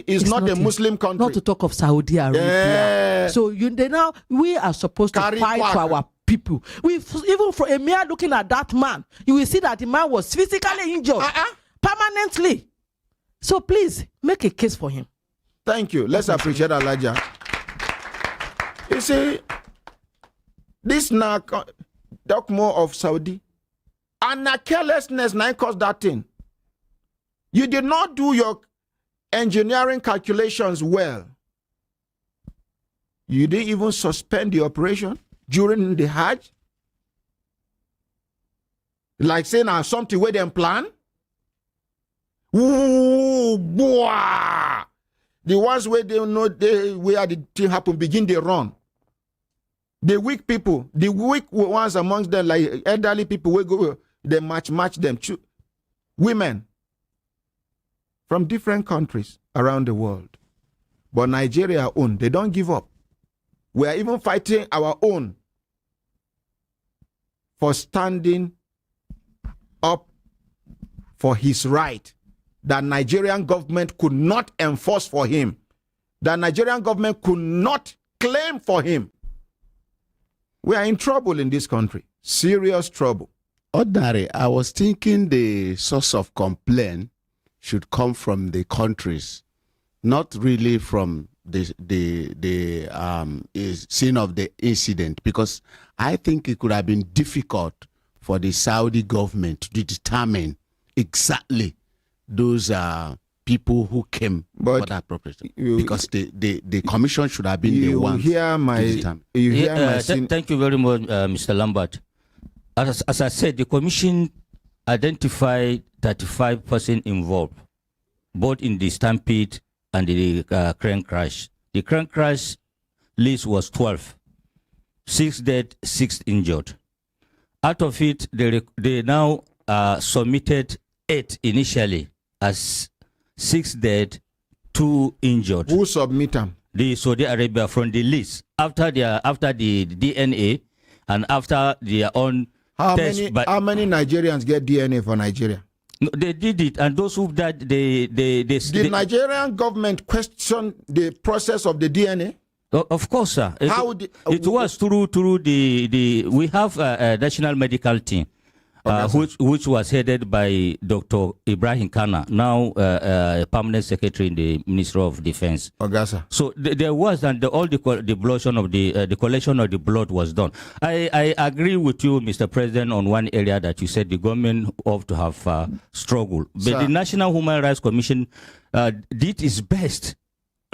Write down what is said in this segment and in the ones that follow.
It's not a Muslim country. Not to talk of Saudi Arabia. Yeah. So we are supposed to fight for our people. Even for a mere looking at that man, you will see that the man was physically injured permanently. So please make a case for him. Thank you. Let's appreciate Elijah. You see, this now talk more of Saudi. And a carelessness now caused that thing. You did not do your engineering calculations well. You didn't even suspend the operation during the Hajj. Like saying something where them plan. Ooh, boy. The ones where they know where the thing happen begin they run. The weak people, the weak ones amongst them, like elderly people, will go, they match them. Women from different countries around the world. But Nigeria own, they don't give up. We are even fighting our own for standing up for his right that Nigerian government could not enforce for him, that Nigerian government could not claim for him. We are in trouble in this country. Serious trouble. Ordinary, I was thinking the source of complaint should come from the countries, not really from the scene of the incident, because I think it could have been difficult for the Saudi government to determine exactly those people who came for that purpose, because the commission should have been the ones. Thank you very much, Mr. Lambert. As I said, the commission identified 35% involved, both in the stampede and the crane crash. The crane crash list was 12, 6 dead, 6 injured. Out of it, they now submitted 8 initially as 6 dead, 2 injured. Who submit them? The Saudi Arabia from the list after the DNA and after their own test. How many Nigerians get DNA for Nigeria? No, they did it, and those who died, the Nigerian government questioned the process of the DNA. Of course, sir. It was through we have a national medical team. Which was headed by Dr. Ibrahim Kana, now permanent secretary in the Ministry of Defense. So there was, and all the collection of the collection of the blood was done. I agree with you, Mr. President, on one area that you said the government ought to have struggled, but the National Human Rights Commission did its best,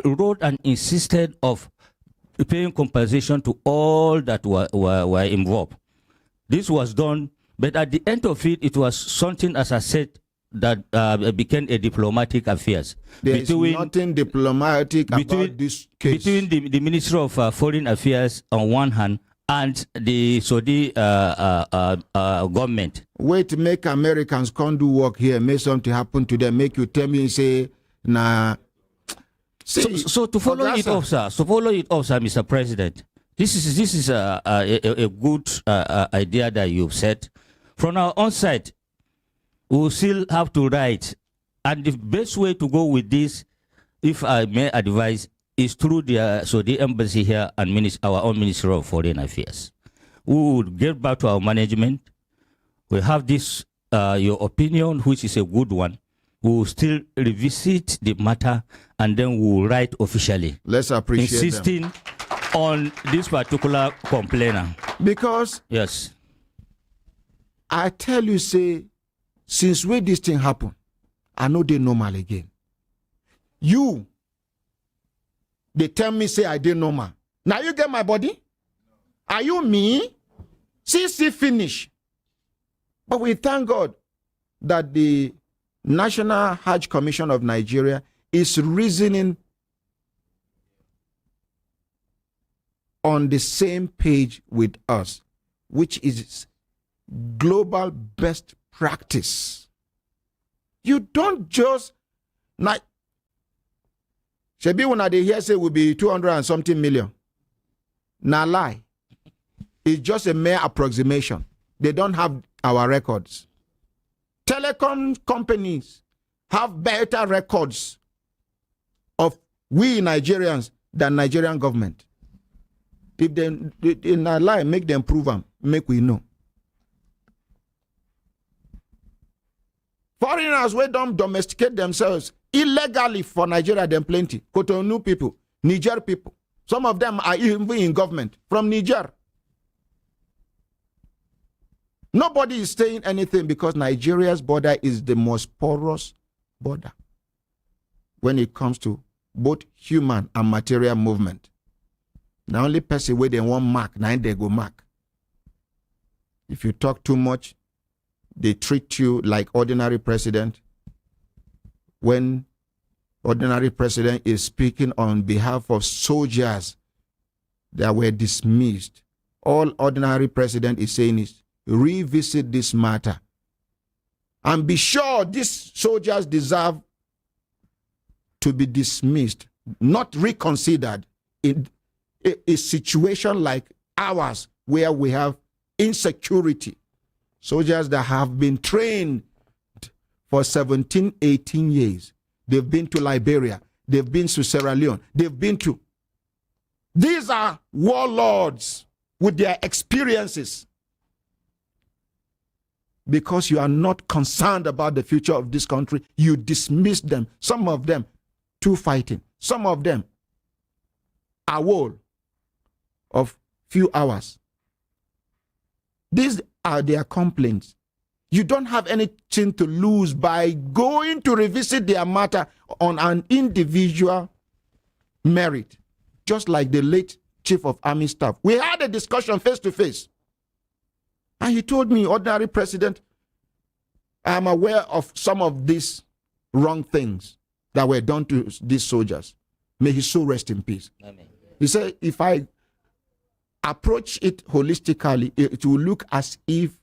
wrote and insisted of paying compensation to all that were involved. This was done. But at the end of it, it was something, as I said, that became a diplomatic affairs. There is nothing diplomatic about this case. Between the Ministry of Foreign Affairs on one hand and the Saudi government. Wait, make Americans come do work here, make something happen to them, make you tell me, say, nah. See, so to follow it up, sir, Mr. President, this is a good idea that you've said. From our own side, we will still have to write. And the best way to go with this, if I may advise, is through the embassy here and our own Ministry of Foreign Affairs. We will get back to our management. We have this, your opinion, which is a good one. We will still revisit the matter, and then we will write officially. Let's appreciate insisting on this particular complainer. Because yes, I tell you, say, since when this thing happened, I know they normal again. They tell me, say, I did normal. Now you get my body? Are you me? See, finish. But we thank God that the National Hajj Commission of Nigeria is reasoning on the same page with us, which is global best practice. You don't just like Shebi when they hear say will be 200 and something million. Nah lie. It's just a mere approximation. They don't have our records. Telecom companies have better records we Nigerians than Nigerian government. If they in a lie, make them prove them, make we know. Foreigners we don't domesticate themselves illegally for Nigeria, them plenty. Cotonou people, Niger people. Some of them are even in government from Niger. Nobody is saying anything because Nigeria's border is the most porous border when it comes to both human and material movement. The only person where they want mark, now they go mark. If you talk too much, they treat you like ordinary president. When ordinary president is speaking on behalf of soldiers that were dismissed, all ordinary president is saying is, revisit this matter and be sure these soldiers deserve to be dismissed, not reconsidered in a situation like ours where we have insecurity. Soldiers that have been trained for 17, 18 years. They've been to Liberia. They've been to Sierra Leone. They've been to... These are warlords with their experiences. Because you are not concerned about the future of this country, you dismiss them. Some of them to fighting. Some of them a war of few hours. These are their complaints. You don't have anything to lose by going to revisit their matter on an individual merit, just like the late Chief of Army Staff. We had a discussion face to face. And he told me, ordinary president, I am aware of some of these wrong things that were done to these soldiers. May his soul rest in peace. Amen. He said, if I approach it holistically, it will look as if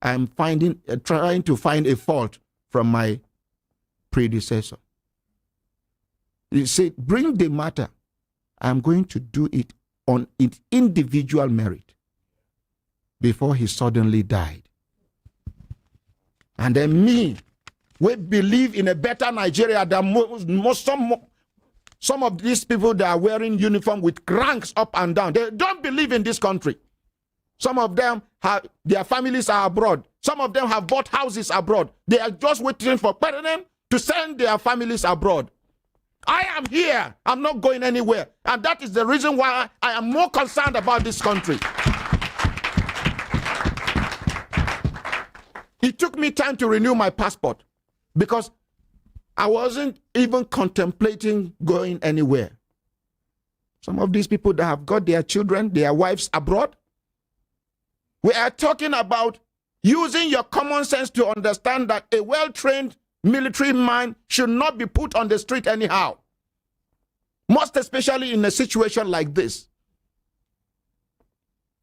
I'm trying to find a fault from my predecessor. He said, bring the matter. I'm going to do it on its individual merit. Before he suddenly died. And then me, we believe in a better Nigeria than some of these people that are wearing uniform with ranks up and down. They don't believe in this country. Some of them their families are abroad. Some of them have bought houses abroad. They are just waiting for president to send their families abroad. I am here. I'm not going anywhere. And that is the reason why I am more concerned about this country. It took me time to renew my passport because I wasn't even contemplating going anywhere. Some of these people that have got their children, their wives abroad, we are talking about using your common sense to understand that a well-trained military man should not be put on the street anyhow. Most especially in a situation like this.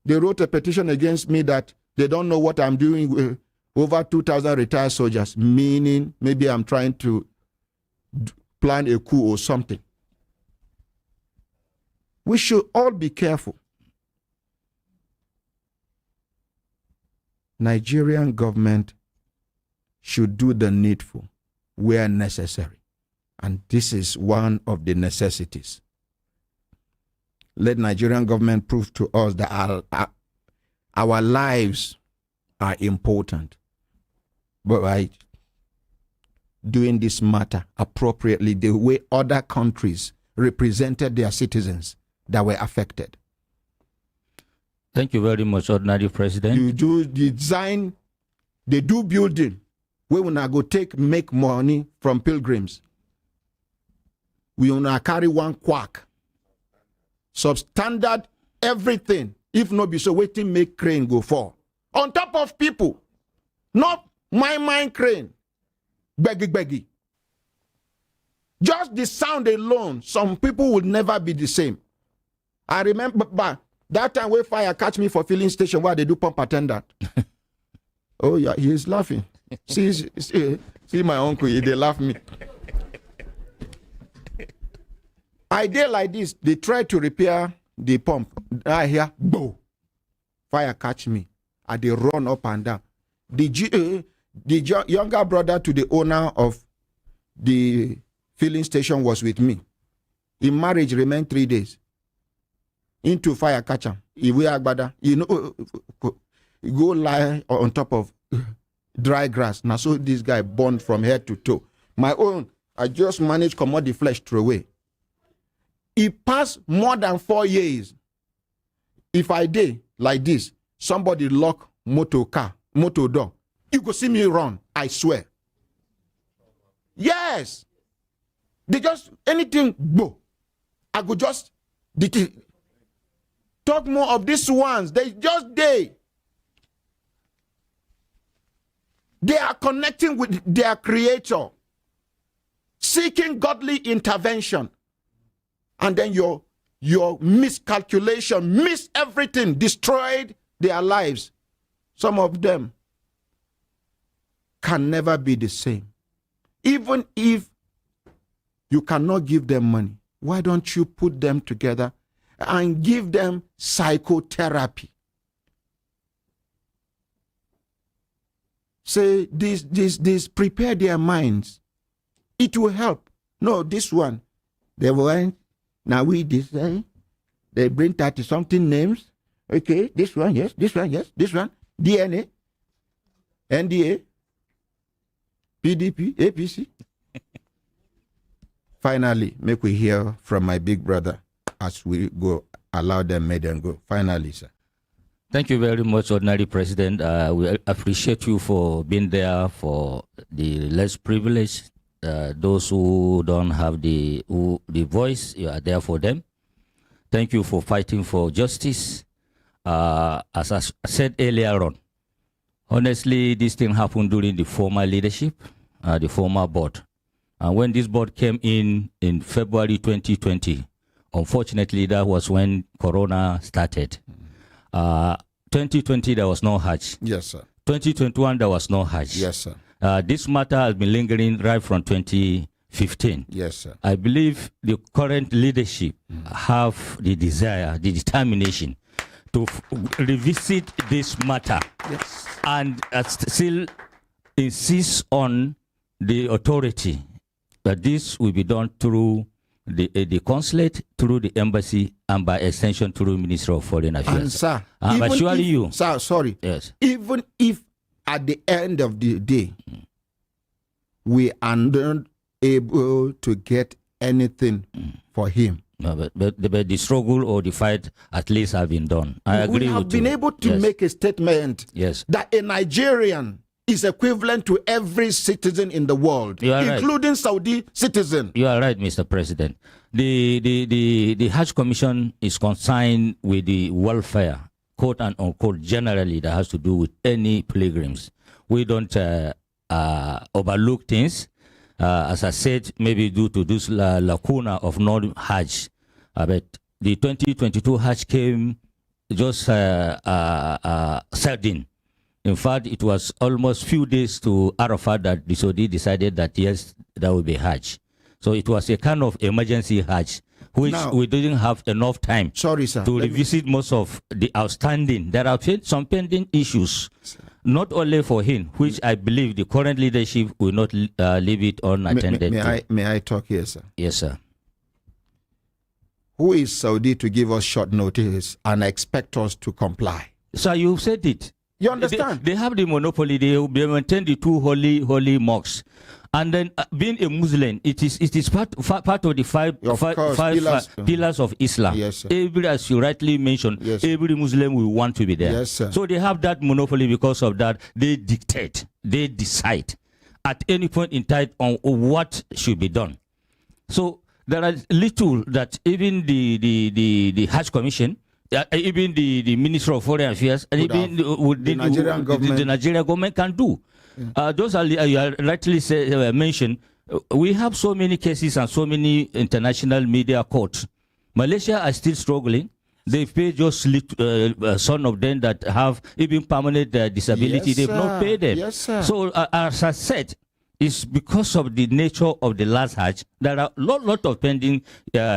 They wrote a petition against me that they don't know what I'm doing with over 2,000 retired soldiers, meaning maybe I'm trying to plan a coup or something. We should all be careful. Nigerian government should do the needful where necessary. And this is one of the necessities. Let Nigerian government prove to us that our lives are important. But by doing this matter appropriately, the way other countries represented their citizens that were affected. Thank you very much, Ordinary President. You do design, they do building. We will not go make money from pilgrims. We will not carry one quack. Substandard everything. If not be so, waiting make crane go fall. On top of people. Not my crane. Beggy. Just the sound alone, some people will never be the same. I remember that time where fire catch me for filling station where they do pump attendant. Oh yeah, he is laughing. See my uncle, they laugh me. I did like this. They try to repair the pump. I hear, boom. Fire catch me. And they run up and down. The younger brother to the owner of the filling station was with me. In marriage, remain 3 days. Into fire, catch him. If we are bad, you know, go lie on top of dry grass. Now, so this guy burned from head to toe. My own, I just managed to come out the flesh throw away. It passed more than 4 years. If I did like this, somebody lock motor door, you go see me run, I swear. Yes. They just, anything, go. I go just, talk more of these ones. They are connecting with their creator, seeking godly intervention. And then your miscalculation, miss everything, destroyed their lives. Some of them can never be the same. Even if you cannot give them money, why don't you put them together and give them psychotherapy? Say this, prepare their minds. It will help. No, this one, they went, now we decide, they bring 30-something names. Okay, this one, yes, this one, yes, this one, DNA, NDA, PDP, APC. Finally, make we hear from my big brother as we go, allow them, make them go. Finally, sir. Thank you very much, Ordinary President. We appreciate you for being there for the less privileged. Those who don't have the voice, you are there for them. Thank you for fighting for justice. As I said earlier on, honestly, this thing happened during the former leadership, the former board. And when this board came in February 2020, unfortunately, that was when Corona started. 2020, there was no Hajj. Yes, sir. 2021, there was no Hajj. Yes, sir. This matter has been lingering right from 2015. Yes, sir. I believe the current leadership have the desire, the determination to revisit this matter. Yes. And still insist on the authority that this will be done through the consulate, through the embassy, and by extension through Ministry of Foreign Affairs. And sir, but surely you, sir, sorry. Yes. Even if at the end of the day we are not able to get anything for him, no, but the struggle or the fight at least have been done. I agree with you. We have been able to make a statement that a Nigerian is equivalent to every citizen in the world, including right. Saudi citizen. You are right, Mr. President. The Hajj Commission is concerned with the welfare, quote and unquote, generally that has to do with any pilgrims. We don't overlook things. As I said, maybe due to this lacuna of non-Hajj. But the 2022 Hajj came just sudden. In fact, it was almost few days to Arafat that the Saudi decided that yes, that would be Hajj. So it was a kind of emergency Hajj, which now, we didn't have enough time to revisit most of the outstanding. There are some pending issues, not only for him, which I believe the current leadership will not leave it unattended. May I talk here, sir? Yes, sir. Who is Saudi to give us short notice and expect us to comply? Sir, you said it. You understand? They have the monopoly. They maintain the two holy mosques, and then being a Muslim, it is part of the five pillars of Islam. Yes, sir. As you rightly mentioned, yes, every Muslim will want to be there. Yes, sir. So they have that monopoly. Because of that, they dictate, they decide at any point in time on what should be done. So there are little that even the Hajj Commission, even the Minister of Foreign Affairs, and even the Nigerian government can do. Yeah. Those are you rightly mentioned. We have so many cases and so many international media courts. Malaysia are still struggling. They pay just some of them that have even permanent disability. Yes, they've not paid them. Yes, sir. So as I said, it's because of the nature of the last Hajj. There are a lot of pending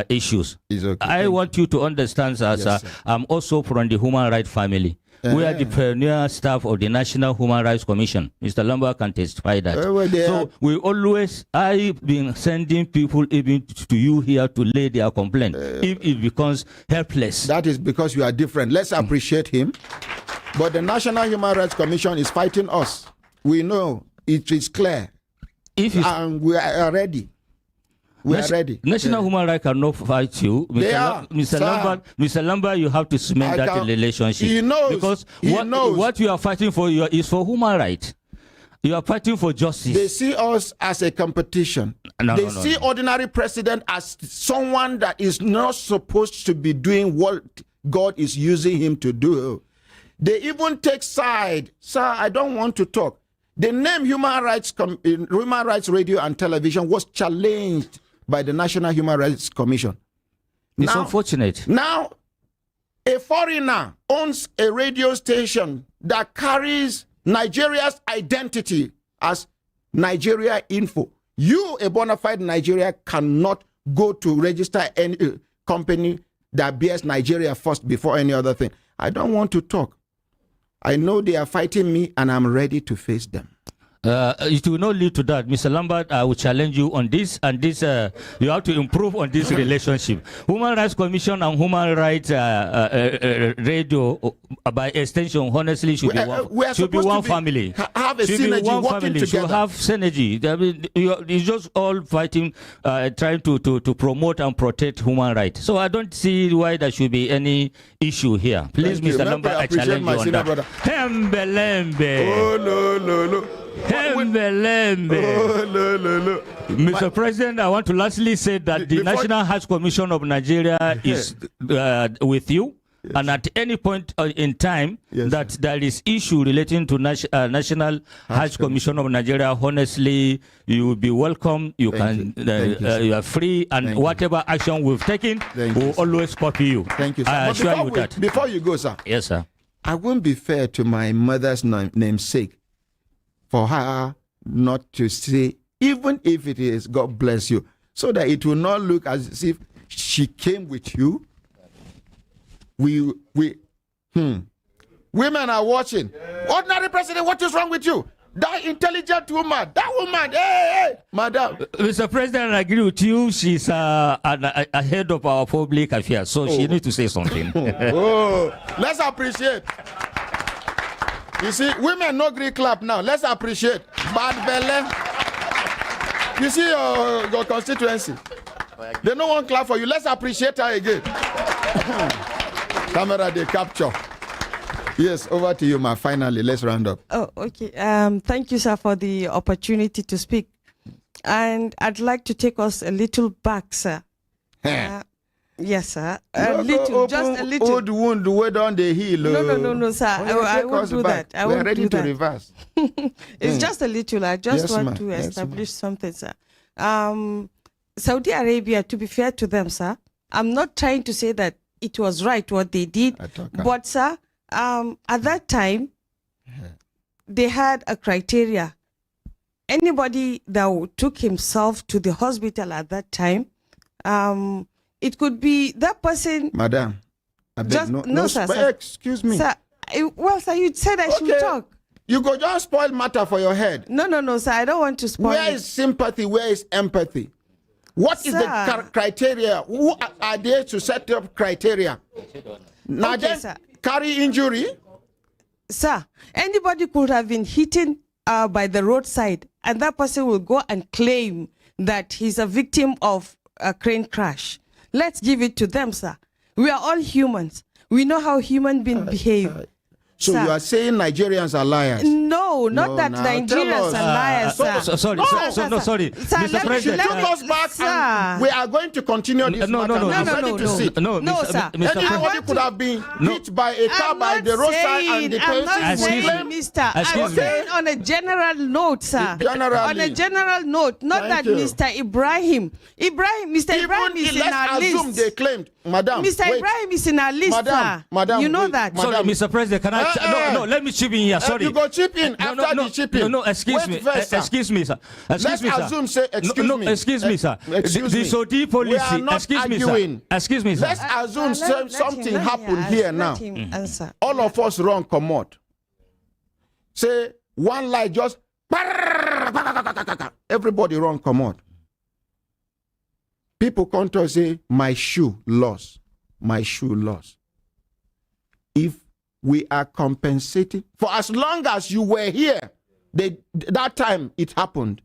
issues. Okay. I want you to understand, sir, I'm also from the human rights family. We are the pioneer staff of the National Human Rights Commission. Mr. Lambert can testify that. So we always, I've been sending people even to you here to lay their complaint if it becomes helpless. That is because you are different. Let's appreciate him. But the National Human Rights Commission is fighting us. We know it is clear. And we are ready. We are ready. National Human Rights cannot fight you. Mr. Lambert, you have to cement that relationship. He knows. Because what you are fighting for is for human rights. You are fighting for justice. They see us as a competition. They see ordinary president as someone that is not supposed to be doing what God is using him to do. They even take side. Sir, I don't want to talk. The name Human Rights Radio and Television was challenged by the National Human Rights Commission. It's unfortunate. Now, a foreigner owns a radio station that carries Nigeria's identity as Nigeria Info. You, a bona fide Nigeria, cannot go to register any company that bears Nigeria first before any other thing. I don't want to talk. I know they are fighting me, and I'm ready to face them. It will not lead to that. Mr. Lambert, I will challenge you on this, and this you have to improve on this relationship. Human Rights Commission and Human Rights Radio, by extension, honestly, should be one family. Have a synergy, working together. Should have synergy. I mean, it's just all fighting, trying to promote and protect human rights. So I don't see why there should be any issue here. Please, Mr. Lambert, I challenge you on that. Hembelembe. Oh, no. Mr. President, I want to lastly say that the National Hajj Commission of Nigeria is with you. Yes. And at any point in time that there is issue relating to National Hajj Commission of Nigeria, honestly, you will be welcome. You you are free, and whatever action we've taken, we'll always copy you. Thank you, sir. I assure you that. Before you go, sir. Yes, sir. I won't be fair to my mother's namesake for her not to say, even if it is God bless you, so that it will not look as if she came with you. Women are watching. Ordinary president, what is wrong with you? That intelligent woman, hey, madam. Mr. President, I agree with you. She's ahead of our public affairs, so she needs to say something. Let's appreciate. You see, women no green clap now. Let's appreciate. Bad belly. You see your constituency. They no one clap for you. Let's appreciate her again. Camera, they capture. Yes, over to you, ma. Finally, let's round up. Oh, okay. Thank you, sir, for the opportunity to speak. And I'd like to take us a little back, sir. Yes, sir. A little, just a little. Old wound, where don't they heal? No, sir. I won't do that. I won't ready do to that. reverse. It's just a little. I just want to establish something, sir. Saudi Arabia, to be fair to them, sir, I'm not trying to say that it was right what they did, but, sir, at that time, they had a criteria. Anybody that took himself to the hospital at that time, it could be that person. Madam, I beg no, sir. Excuse me. Sir, well, sir, you said I should talk. You go just spoil matter for your head. No, sir, I don't want to spoil Where is sympathy? Where is empathy? What is the criteria? Who are there to set up criteria? Now then, carry injury? Sir, anybody could have been hidden by the roadside, and that person will go and claim that he's a victim of a crane crash. Let's give it to them, sir. We are all humans. We know how human beings behave. So sir, you are saying Nigerians are liars? No, not that Nigerians are liars, sir. Sorry. Sir, Mr. President. Took us back, sir, and we are going to continue this matter. No, sir. Anybody could have been hit by a car by the roadside and the person Mister, I'm saying on a general note, sir. On a general note, not that Mr. Ibrahim is in our list. Assume they claimed, madam. Mr. Ibrahim is in our list, sir. Madam, you know that. Sorry, Mr. President, can I No, let me chip in here. Sorry. You go chip in after the chipping. No, excuse me. Excuse me, sir. Excuse me, sir. Let's assume, say, excuse me. Excuse me, sir. Excuse me. The Saudi policy. We are not arguing. Excuse me, sir. Let's assume something happened here now. Answer. All of us wrong, come out. Say, one lie just... Everybody wrong, come out. People come to say, my shoe lost. My shoe lost. If we are compensating, for as long as you were here, that time it happened.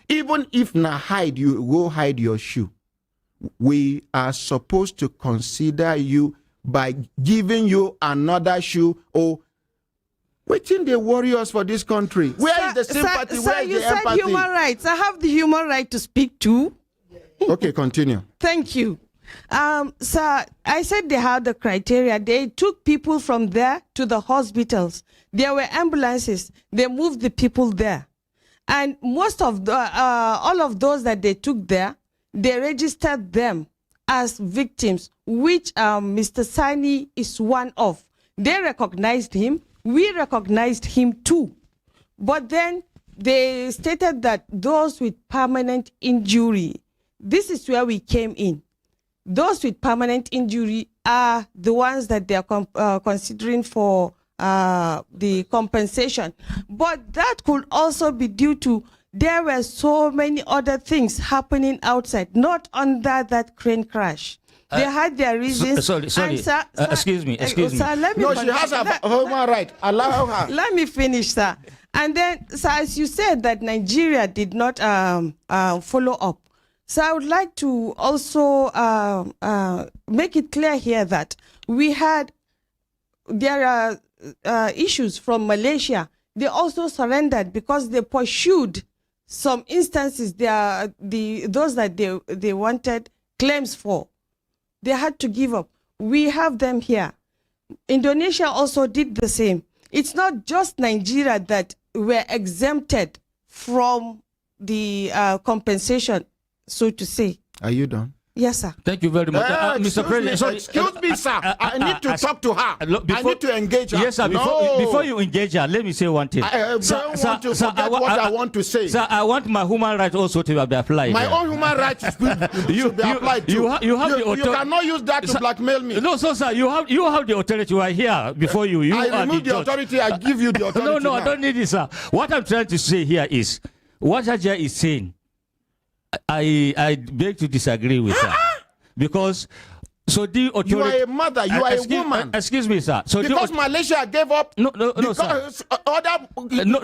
Even if na hide, you go hide your shoe. We are supposed to consider you by giving you another shoe or waiting the warriors for this country. Where is the sympathy? Where is the empathy? You said human rights. I have the human right to speak too. Okay, continue. Thank you. Sir, I said they had the criteria. They took people from there to the hospitals. There were ambulances. They moved the people there. And most of all of those that they took there, they registered them as victims, which Mr. Sani is one of. They recognized him. We recognized him too. But then they stated that those with permanent injury, this is where we came in. Those with permanent injury are the ones that they are considering for the compensation. But that could also be due to there were so many other things happening outside, not under that crane crash. They had their reasons. Sorry. Excuse me. Sir, let me she has a human right. Allow her. Let me finish, sir. And then, sir, as you said that Nigeria did not follow up. So I would like to also make it clear here that there are issues from Malaysia. They also surrendered because they pursued some instances. Those that they wanted claims for. They had to give up. We have them here. Indonesia also did the same. It's not just Nigeria that were exempted from the compensation, so to say. Are you done? Yes, sir. Thank you very much. Mr. President, sorry. Excuse me, sir. I need to talk to her. I need to engage her. Yes, sir. Before you engage her, let me say one thing. I don't want to forget what I want to say. Sir, I want my human rights also to be applied. My own human rights should be applied too. You cannot use that to blackmail me. No, sir. You have the authority. You are here before you. I remove the authority. I give you the authority. No, I don't need it, sir. What I'm trying to say here is, what Haja is saying, I beg to disagree with her. Because the authority, you are a mother, you are a woman. Excuse me, sir. So because Malaysia gave up. No, sir.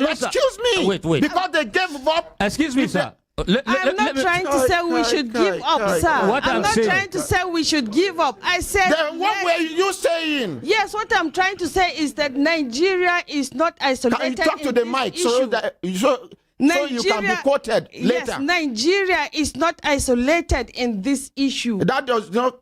Excuse me. Wait. Because they gave up. Excuse me, sir. I'm not trying to say we should give up, sir. I'm not trying to say we should give up. I said. Then what were you saying? Yes, what I'm trying to say is that Nigeria is not isolated. Can you talk to the mic so you can be quoted later? Yes, Nigeria is not isolated in this issue. That does not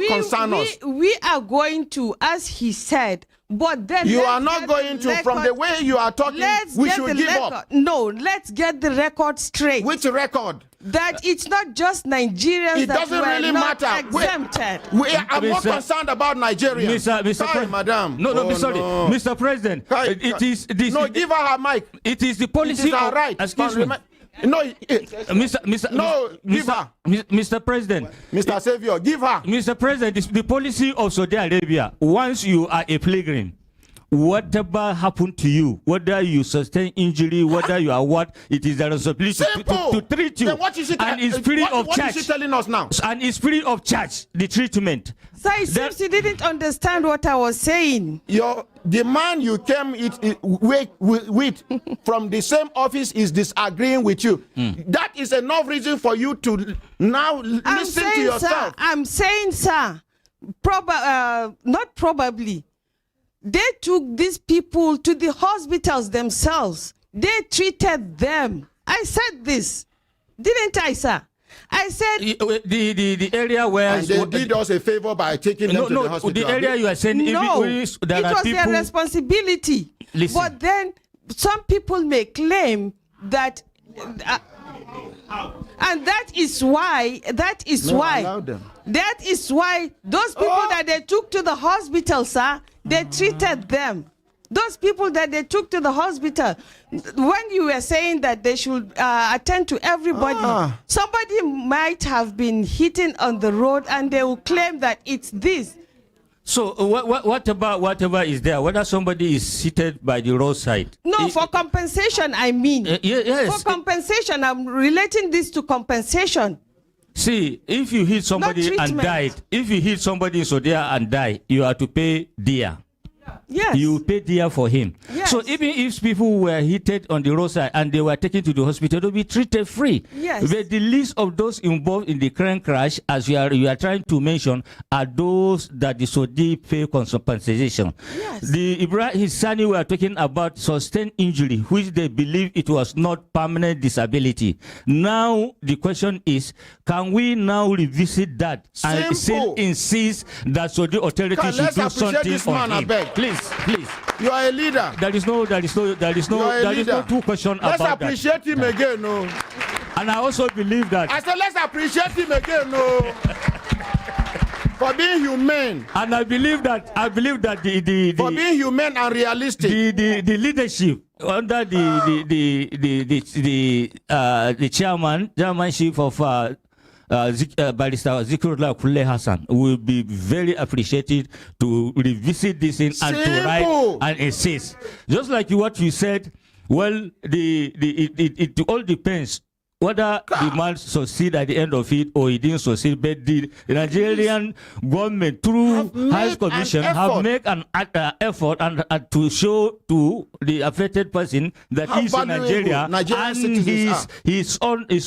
concern us. We are going to, as he said, but then you are not going to. From the way you are talking, we should give up. No, let's get the record straight. Which record? That it's not just Nigerians that were really not matter. exempted. I'm more concerned about Nigerians. Mr. Madam. Sorry. Mr. President, give her her mic. It is the policy. It is her right. Excuse me. Give her. Mr. President. Mr. Savior, give her. Mr. President, it's the policy of Saudi Arabia. Once you are a pilgrim, whatever happened to you, whether you sustain injury, whether you are what, it is the responsibility to treat you. Then what is it? And it's free of charge. What is she telling us now? And it's free of charge, the treatment. So it seems you didn't understand what I was saying. The man you came with from the same office is disagreeing with you. That is enough reason for you to now listen to yourself. I'm saying, sir, not probably. They took these people to the hospitals themselves. They treated them. I said this, didn't I, sir? I said the area where they did us a favor by taking them to the hospital. The area you are saying, it was their responsibility. Listen. But then some people may claim that, and that is why those people that they took to the hospital, sir, They treated them. Those people that they took to the hospital, when you were saying that they should attend to everybody, somebody might have been hitting on the road and they will claim that it's this. So what about whatever is there? Whether somebody is seated by the roadside? No, for compensation, I mean. Yes. For compensation, I'm relating this to compensation. See, if you hit somebody and died, if you hit somebody in Sodia and die, you have to pay dia. Yes. You pay dear for him. Yes. So even if people were hit on the roadside and they were taken to the hospital, they'll be treated free. Yes. But the list of those involved in the crane crash, as you are trying to mention, are those that the Saudi pay compensation. Yes. The Ibrahim Sani were talking about sustained injury, which they believe it was not permanent disability. Now the question is, can we now revisit that and still insist that Saudi authorities should do something on him? Please. You are a leader. There is no two questions about that. Let's appreciate him again, no. And I also believe that. I said, let's appreciate him again, no. For being humane. And I believe that the for being humane and realistic. The leadership under the chairmanship of Barrister Zikrullah Kulle Hassan will be very appreciated to revisit this thing and to write and insist. Just like what you said, well, it all depends whether the man succeed at the end of it or he didn't succeed. But the Nigerian government, through High Commission, have made an effort and to show to the affected person that he's in Nigeria and his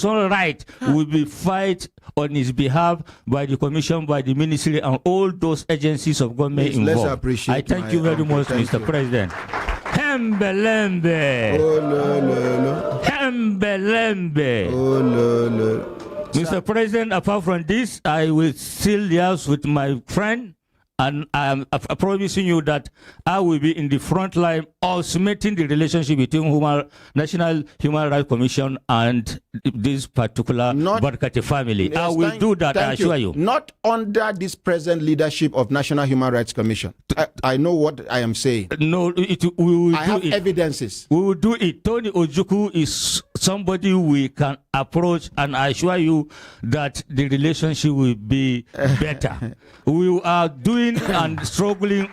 own right will be fight on his behalf by the Commission, by the Ministry, and all those agencies of government involved. I thank you very much, Mr. President. Hembelembe. Oh, no. Hembelembe. Oh, no. Mr. President, apart from this, I will still liaise with my friend, and I'm promising you that I will be in the front line of cementing the relationship between National Human Rights Commission and this particular Brekete family. Yes, I will do that, I assure you. Not under this present leadership of National Human Rights Commission. I know what I am saying. No, we will I have evidences. We will do it. Tony Ojukwu is somebody we can approach, and I assure you that the relationship will be better. We are doing and struggling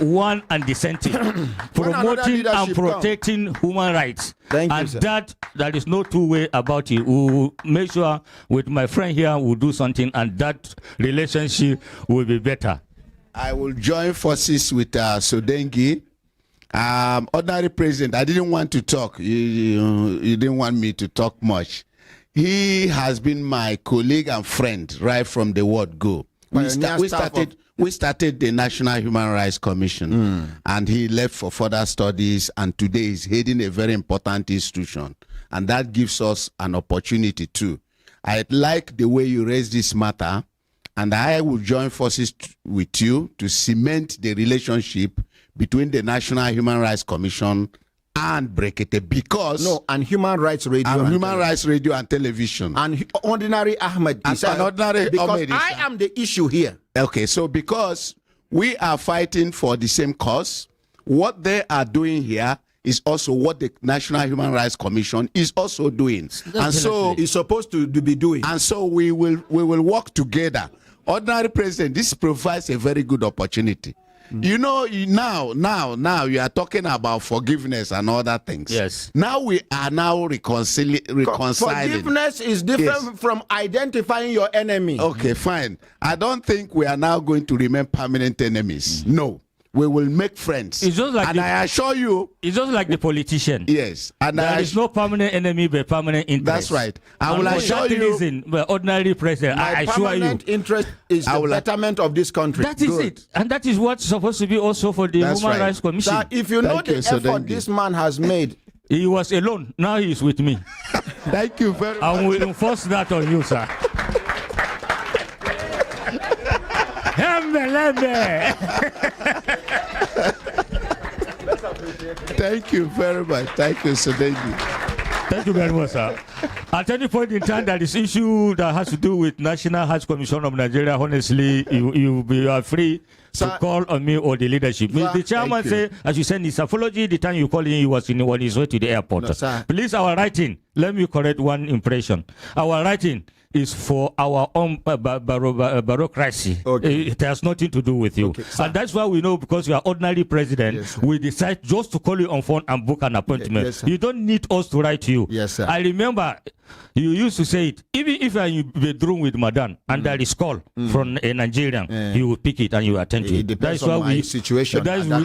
one and the same thing, promoting and protecting human rights. Thank and you, sir. that there is no two way about it. We will make sure with my friend here we'll do something, and that relationship will be better. I will join forces with Sodengi. Ordinary President, I didn't want to talk. You didn't want me to talk much. He has been my colleague and friend right from the word go. We started the National Human Rights Commission, and he left for further studies, and today he's heading a very important institution, and that gives us an opportunity too. I like the way you raise this matter, and I will join forces with you to cement the relationship between the National Human Rights Commission and Brekete, because and Human Rights Radio and Human Rights Radio and Television and Ordinary Ahmed, because I am the issue here. Okay, so because we are fighting for the same cause, what they are doing here is also what the National Human Rights Commission is also doing, and so it's supposed to be doing. And so we will work together. Ordinary President, this provides a very good opportunity. You know, now you are talking about forgiveness and other things. Yes. Now we are reconciling. Forgiveness is different from identifying your enemy. Okay, fine. I don't think we are now going to remain permanent enemies. No. We will make friends. It's just like I assure you, it's just like the politician. Yes, and there is no permanent enemy but permanent interest. That's right. I will assure you. Reason, but ordinary president, I assure you, permanent interest is the betterment of this country. That is it, and that is what's supposed to be also for the Human Rights Commission. Sir, if you know the effort this man has made, he was alone. Now he is with me. Thank you very much. I will enforce that on you, sir. Thank you very much. Thank you, Sodengi. Thank you very much, sir. At any point in time that is issue that has to do with National Hajj Commission of Nigeria, honestly, you are free to call on me or the leadership. The chairman say, as you said, his apology, the time you call him, he was on his way to the airport. No, please, our writing, let me correct one impression. Our writing is for our own bureaucracy. Okay. It has nothing to do with you. Okay, and that's why we know, because you are ordinary president, yes, we decide just to call you on phone and book an appointment. Yes, you don't need us to write to you. Yes, sir. I remember you used to say it, even if I'm in the bedroom with Madam and there is call from a Nigerian, you will pick it and you attend to it. Depends on my situation. Depends on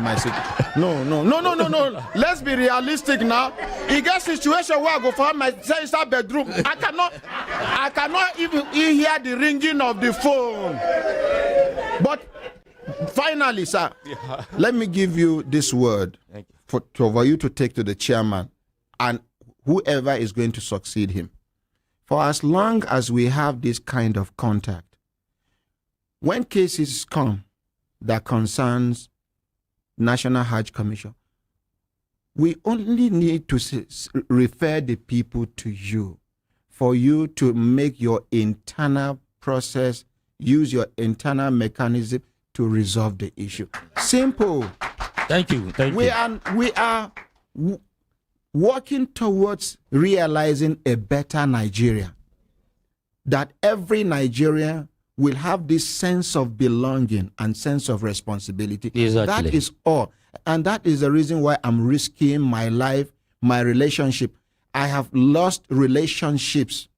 my situation. No. Let's be realistic now. He gets situation where I go for my inside bedroom. I cannot even hear the ringing of the phone. But finally, sir, let me give you this word for you to take to the chairman and whoever is going to succeed him. For as long as we have this kind of contact, when cases come that concerns National Hajj Commission, we only need to refer the people to you, for you to make your internal process, use your internal mechanism to resolve the issue. Simple. Thank you. We are working towards realizing a better Nigeria, that every Nigerian will have this sense of belonging and sense of responsibility. Exactly. That is all. And that is the reason why I'm risking my life, my relationship. I have lost relationships.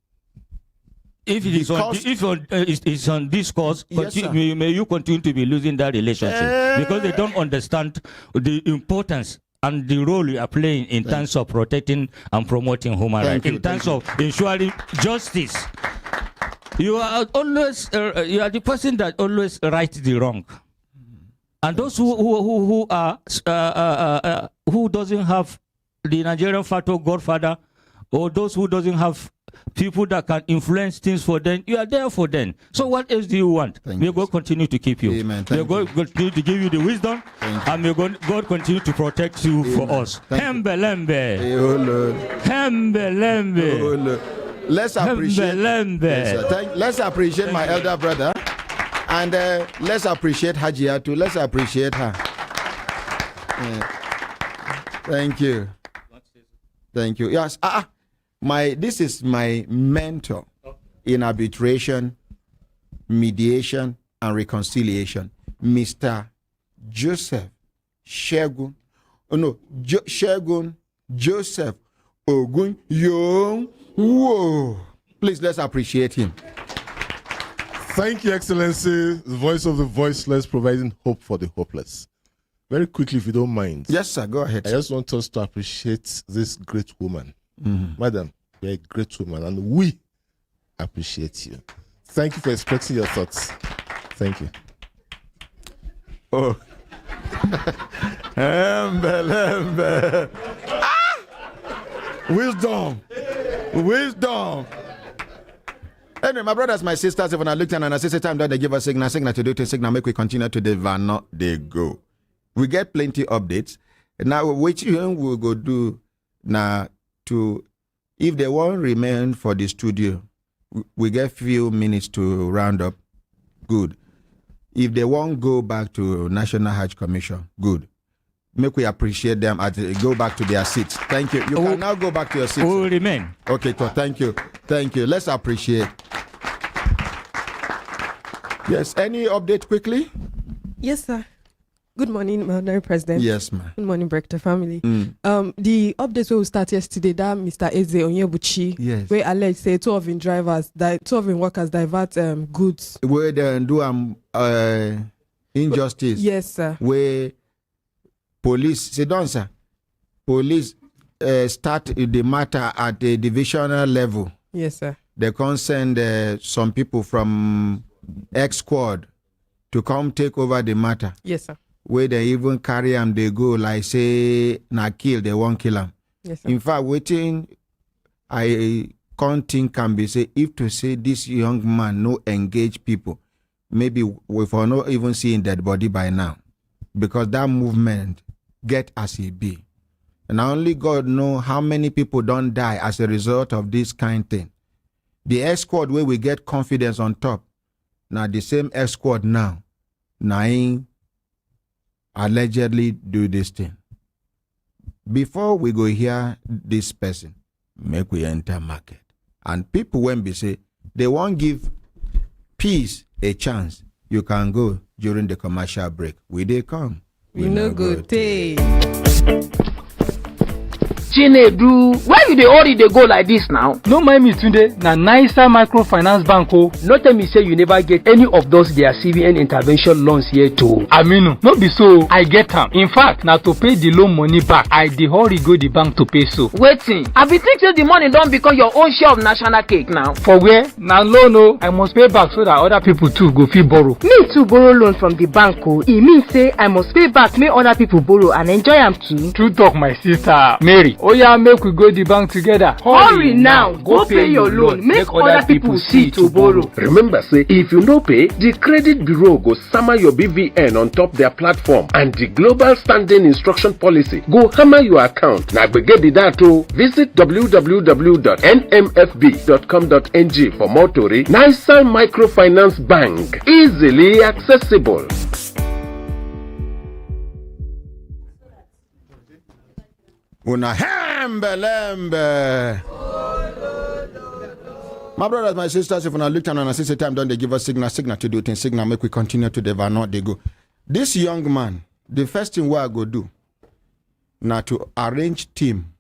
If it is on this course, yes, may you continue to be losing that relationship because they don't understand the importance and the role you are playing in terms of protecting and promoting human rights, in terms of ensuring justice. You are always you are the person that always rights the wrong, and those who doesn't have the Nigerian godfather, or those who doesn't have people that can influence things for them, you are there for them. So what else do you want? May God continue to keep you. Amen. May God continue to give you the wisdom, and may God continue to protect you. Amen. For us. Hembelembe. Hembelembe. Let's appreciate. Let's appreciate my elder brother, and let's appreciate Hajia too. Let's appreciate her. Thank you. Thank you. Yes. This is my mentor in arbitration, mediation, and reconciliation, Mr. Joseph Shegun. Shegun Joseph Ogun Young. Whoa! Please, let's appreciate him. Thank you, Excellency, the voice of the voiceless, providing hope for the hopeless. Very quickly, if you don't mind. Yes, sir. Go ahead. I just want us to appreciate this great woman. Madam, you're a great woman, and we appreciate you. Thank you for expressing your thoughts. Thank you. Oh. Wisdom. Anyway, my brothers, my sisters, when I looked and I said, time that they give us signal to do to signal, make we continue to the van, not they go. We get plenty updates. Now, which we'll go do now to, if they won't remain for the studio, we get few minutes to round up. Good. If they won't go back to National Hajj Commission, good. Make we appreciate them as they go back to their seats. Thank you. You can now go back to your seats. We will remain. Okay, so thank you. Thank you. Let's appreciate. Yes, any update quickly? Yes, sir. Good morning, Madam President. Yes, ma'am. Good morning, Brekete family. The updates will start yesterday that Mr. Eze Onyebuchi, yes, where alleged say two of his workers divert goods. Where they do injustice. Yes, sir. Where police, sit down, sir. Police start the matter at the divisional level. Yes, sir. They can send some people from X squad to come take over the matter. Yes, sir. Where they even carry them, they go like say, na kill, they won't kill them. Yes, sir. In fact, waiting, I can't think can be say, if to say this young man no engage people, maybe we for not even seeing dead body by now. Because that movement get as it be. And only God know how many people don't die as a result of this kind thing. The escort where we get confidence on top. Now the same escort now. Naim allegedly do this thing. Before we go hear this person, make we enter market. And people when we say they won't give peace a chance, you can go during the commercial break. We they come. We no go take. Chinedu, where you dey already dey go like this now? No mind me today, na nicer microfinance bank o. No tell me say you never get any of those their CBN intervention loans here too. Aminu, no be so, I get am. In fact, na to pay the loan money back, I dey hurry go the bank to pay so. Waiting, I be think say the money don become your own share of national cake now. For where? Na loan o. I must pay back so that other people too go fit borrow. Me too borrow loan from the bank o. E mean say I must pay back make other people borrow and enjoy am too. True talk, my sister. Mary, oya make we go the bank together. Hurry now, go pay your loan, make other people see to borrow. Remember say if you no pay, the credit bureau go sama your BVN on top their platform and the global standing instruction policy go hammer your account. Na gbege be that o. Visit www.nmfb.com.ng for more tori. Nicer Microfinance Bank, easily accessible. Una hembelembe. My brothers, my sisters, if we look at and see time, don't they give us signal to do things, signal make we continue to the not they go. This young man, the first thing I go do now to arrange team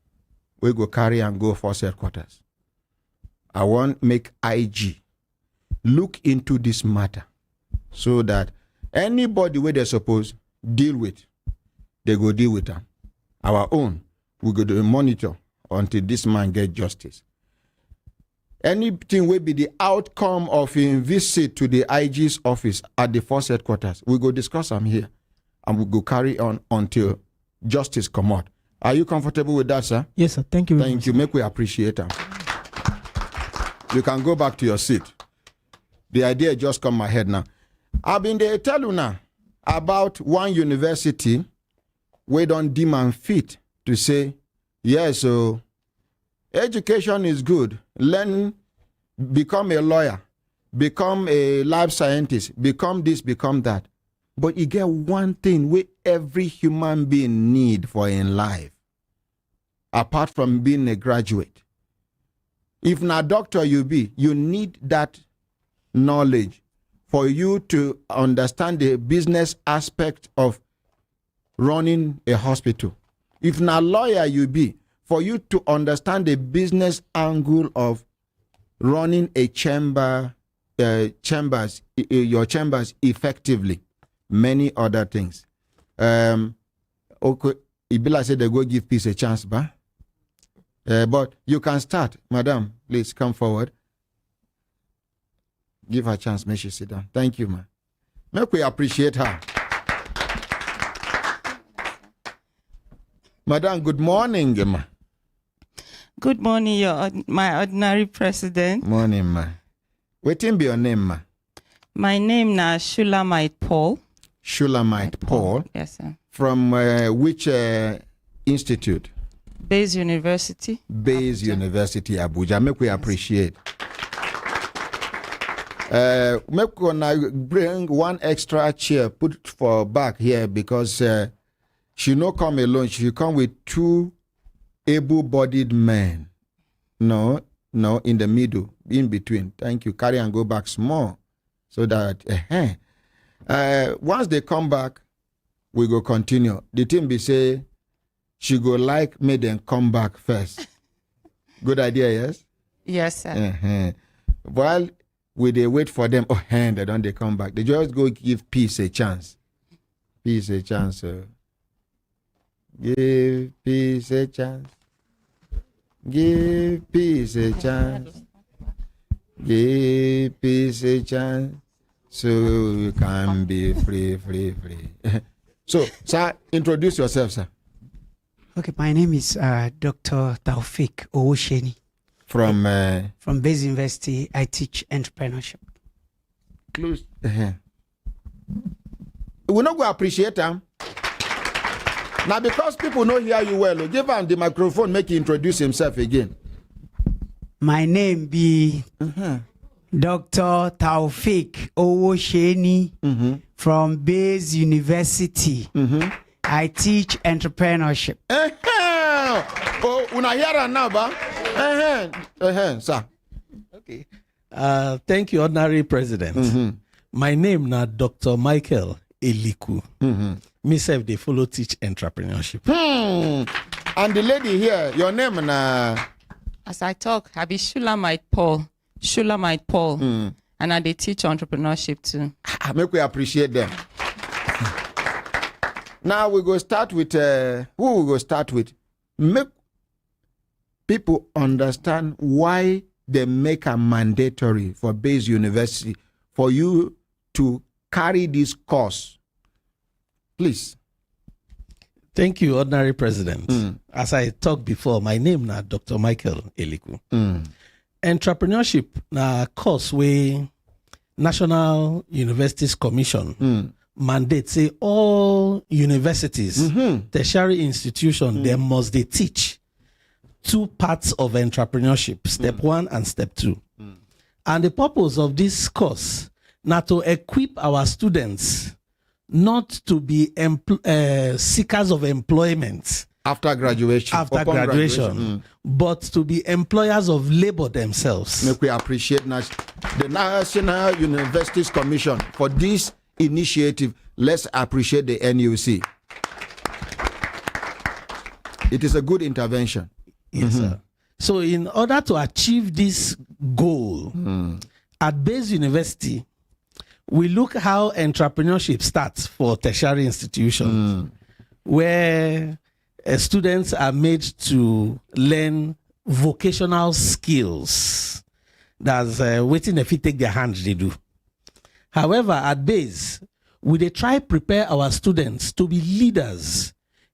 we go carry and go for headquarters. I want make IG look into this matter so that anybody where they suppose deal with, they go deal with them. Our own, we go to monitor until this man get justice. Anything will be the outcome of a visit to the IG's office at the first headquarters. We go discuss them here and we go carry on until justice come out. Are you comfortable with that, sir? Yes, sir. Thank you. Thank you. Make we appreciate them. You can go back to your seat. The idea just come my head now. I've been there tell you now about one university we don't deem and fit to say, yes, so education is good. Learn, become a lawyer, become a lab scientist, become this, become that. But you get one thing where every human being need for in life, apart from being a graduate. If not doctor you be, you need that knowledge for you to understand the business aspect of running a hospital. If not lawyer you be, for you to understand the business angle of running a your chambers effectively, many other things. Okay, Ibila said they go give peace a chance, but you can start. Madam, please come forward. Give her a chance, make she sit down. Thank you, man. Make we appreciate her. Madam, good morning, ma. Good morning, my ordinary president. Morning, ma. What be your name, ma? My name na Shulamite Paul. Shulamite Paul. Yes, sir. From which institute? Bayes University. Bayes University, Abuja. Make we appreciate. Make we bring one extra chair, put for back here because she no come alone. She come with two able-bodied men. No, in the middle, in between. Thank you. Carry and go back small. So that once they come back, we go continue. The team be say, she go like me then come back first. Good idea, yes? Yes, sir. While they wait for them, they don't they come back. They just go give peace a chance. Peace a chance. Give peace a chance. Give peace a chance. Give peace a chance. So you can be free. So, sir, introduce yourself, sir. Okay, my name is Dr. Taufik Owosheni. From Bayes University, I teach entrepreneurship. Close. We not go appreciate them. Now, because people know hear you well, give him the microphone, make him introduce himself again. My name be Dr. Taufik Owosheni from Bayes University. I teach entrepreneurship. Oh, una hear now, ba? Sir. Okay. Thank you, Honorary President. My name na Dr. Michael Eliku. Myself, they follow teach entrepreneurship. And the lady here, your name na? As I talk, I be Shulamite Paul. And I they teach entrepreneurship too. Make we appreciate them. Now we go start with who we go start with. Make people understand why they make a mandatory for Bayes University for you to carry this course. Please. Thank you, Ordinary President. As I talked before, my name na Dr. Michael Eliku. Entrepreneurship na course where National Universities Commission mandate say all universities, tertiary institutions, they must they teach 2 parts of entrepreneurship, step 1 and step 2. And the purpose of this course now to equip our students not to be seekers of employment after graduation, but to be employers of labor themselves. Make we appreciate the National Universities Commission for this initiative. Let's appreciate the NUC. It is a good intervention. Yes, sir. So in order to achieve this goal, at Bayes University, we look how entrepreneurship starts for tertiary institutions, where students are made to learn vocational skills. That's waiting if you take their hands, they do. However, at Bayes, we they try prepare our students to be leaders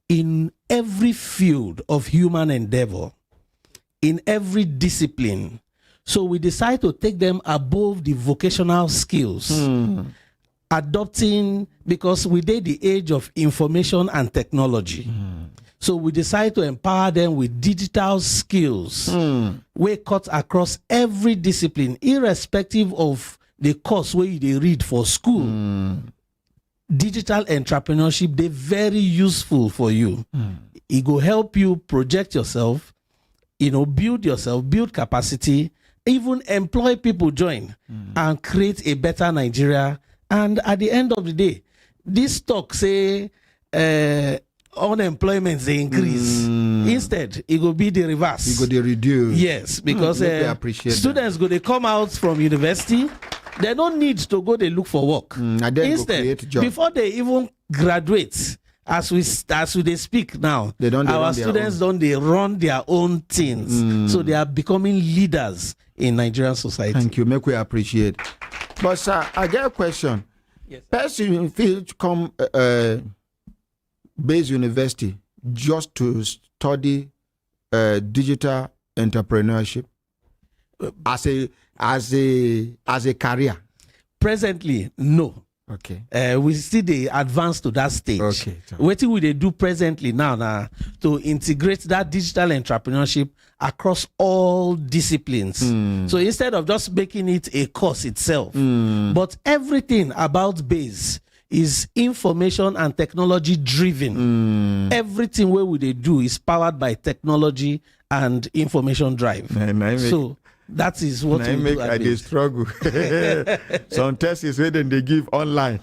in every field of human endeavor, in every discipline. So we decide to take them above the vocational skills, adopting, because we did the age of information and technology. So we decide to empower them with digital skills. We cut across every discipline, irrespective of the course where they read for school. Digital entrepreneurship, they're very useful for you. It will help you project yourself, build yourself, build capacity, even employ people join and create a better Nigeria. And at the end of the day, this talk say unemployment they increase. Instead, it will be the reverse. It will be reduced. Yes, because students go they come out from university, they don't need to go they look for work. Instead, before they even graduate, as we they speak now, our students don't they run their own things. So they are becoming leaders in Nigerian society. Thank you. Make we appreciate. But sir, I get a question. Yes. Person feel to come Bayes University just to study digital entrepreneurship as a career? Presently, no. Okay. We see the advance to that stage. Okay. What will they do presently now to integrate that digital entrepreneurship across all disciplines? So instead of just making it a course itself, but everything about Bayes is information and technology driven. Everything where they do is powered by technology and information drive. So that is what we make do at Bayes. Struggle. Some tests is where they give online.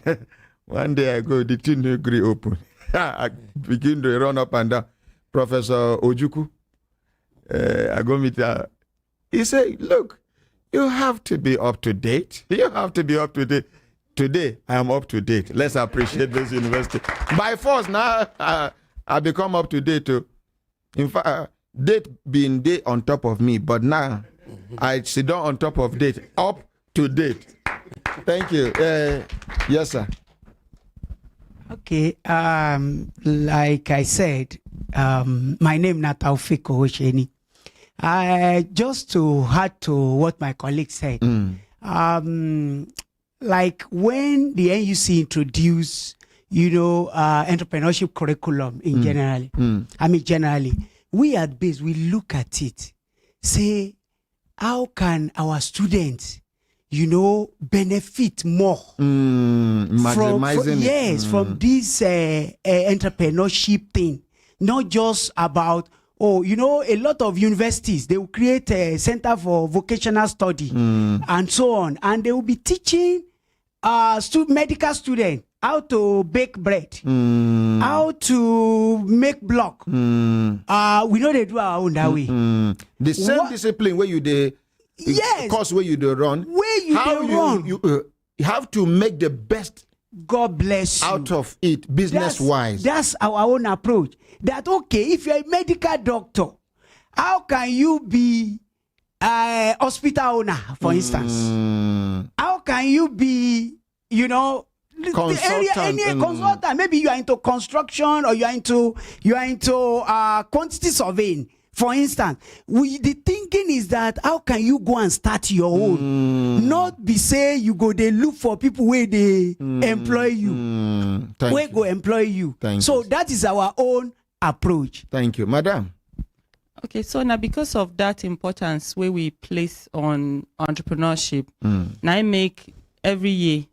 One day I go, the thing no agree open. I begin to run up and down. Professor Ojuku, I go meet her. He said, look, you have to be up to date. You have to be up to date. Today, I am up to date. Let's appreciate this university. By force, now I become up to date too. In fact, date being day on top of me, but now I sit down on top of date, up to date. Thank you. Yes, sir. Okay. Like I said, my name is Taufik Owosheni. Just to add to what my colleague said, like when the NUC introduced entrepreneurship curriculum in generally. Generally, we at base, we look at it, say, how can our students, benefit more from this entrepreneurship thing? Not just about, a lot of universities, they will create a center for vocational study and so on. And they will be teaching medical students how to bake bread, how to make block. We know they do our own that way. The same discipline where you course where you do run. Where you run. You have to make the best. God bless you. Out of it, business-wise. That's our own approach. That, okay, if you're a medical doctor, how can you be a hospital owner, for instance? How can you be, consultant? Maybe you are into construction or you are into quantity surveying. For instance, the thinking is that how can you go and start your own? Not be say you go they look for people where they employ you. Where go employ you. So that is our own approach. Thank you, madam. Okay, so now because of that importance where we place on entrepreneurship, now I make every year.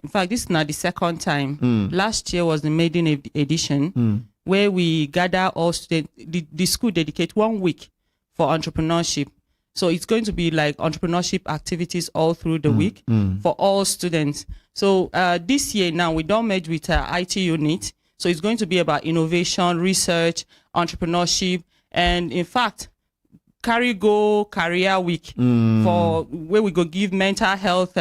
In fact, this is not the second time. Last year was the maiden edition. Where we gather all students, the school dedicate 1 week for entrepreneurship. So it's going to be like entrepreneurship activities all through the week for all students. So this year now we don't merge with our IT unit. So it's going to be about innovation, research, entrepreneurship, and in fact, career week for where we go give mental health,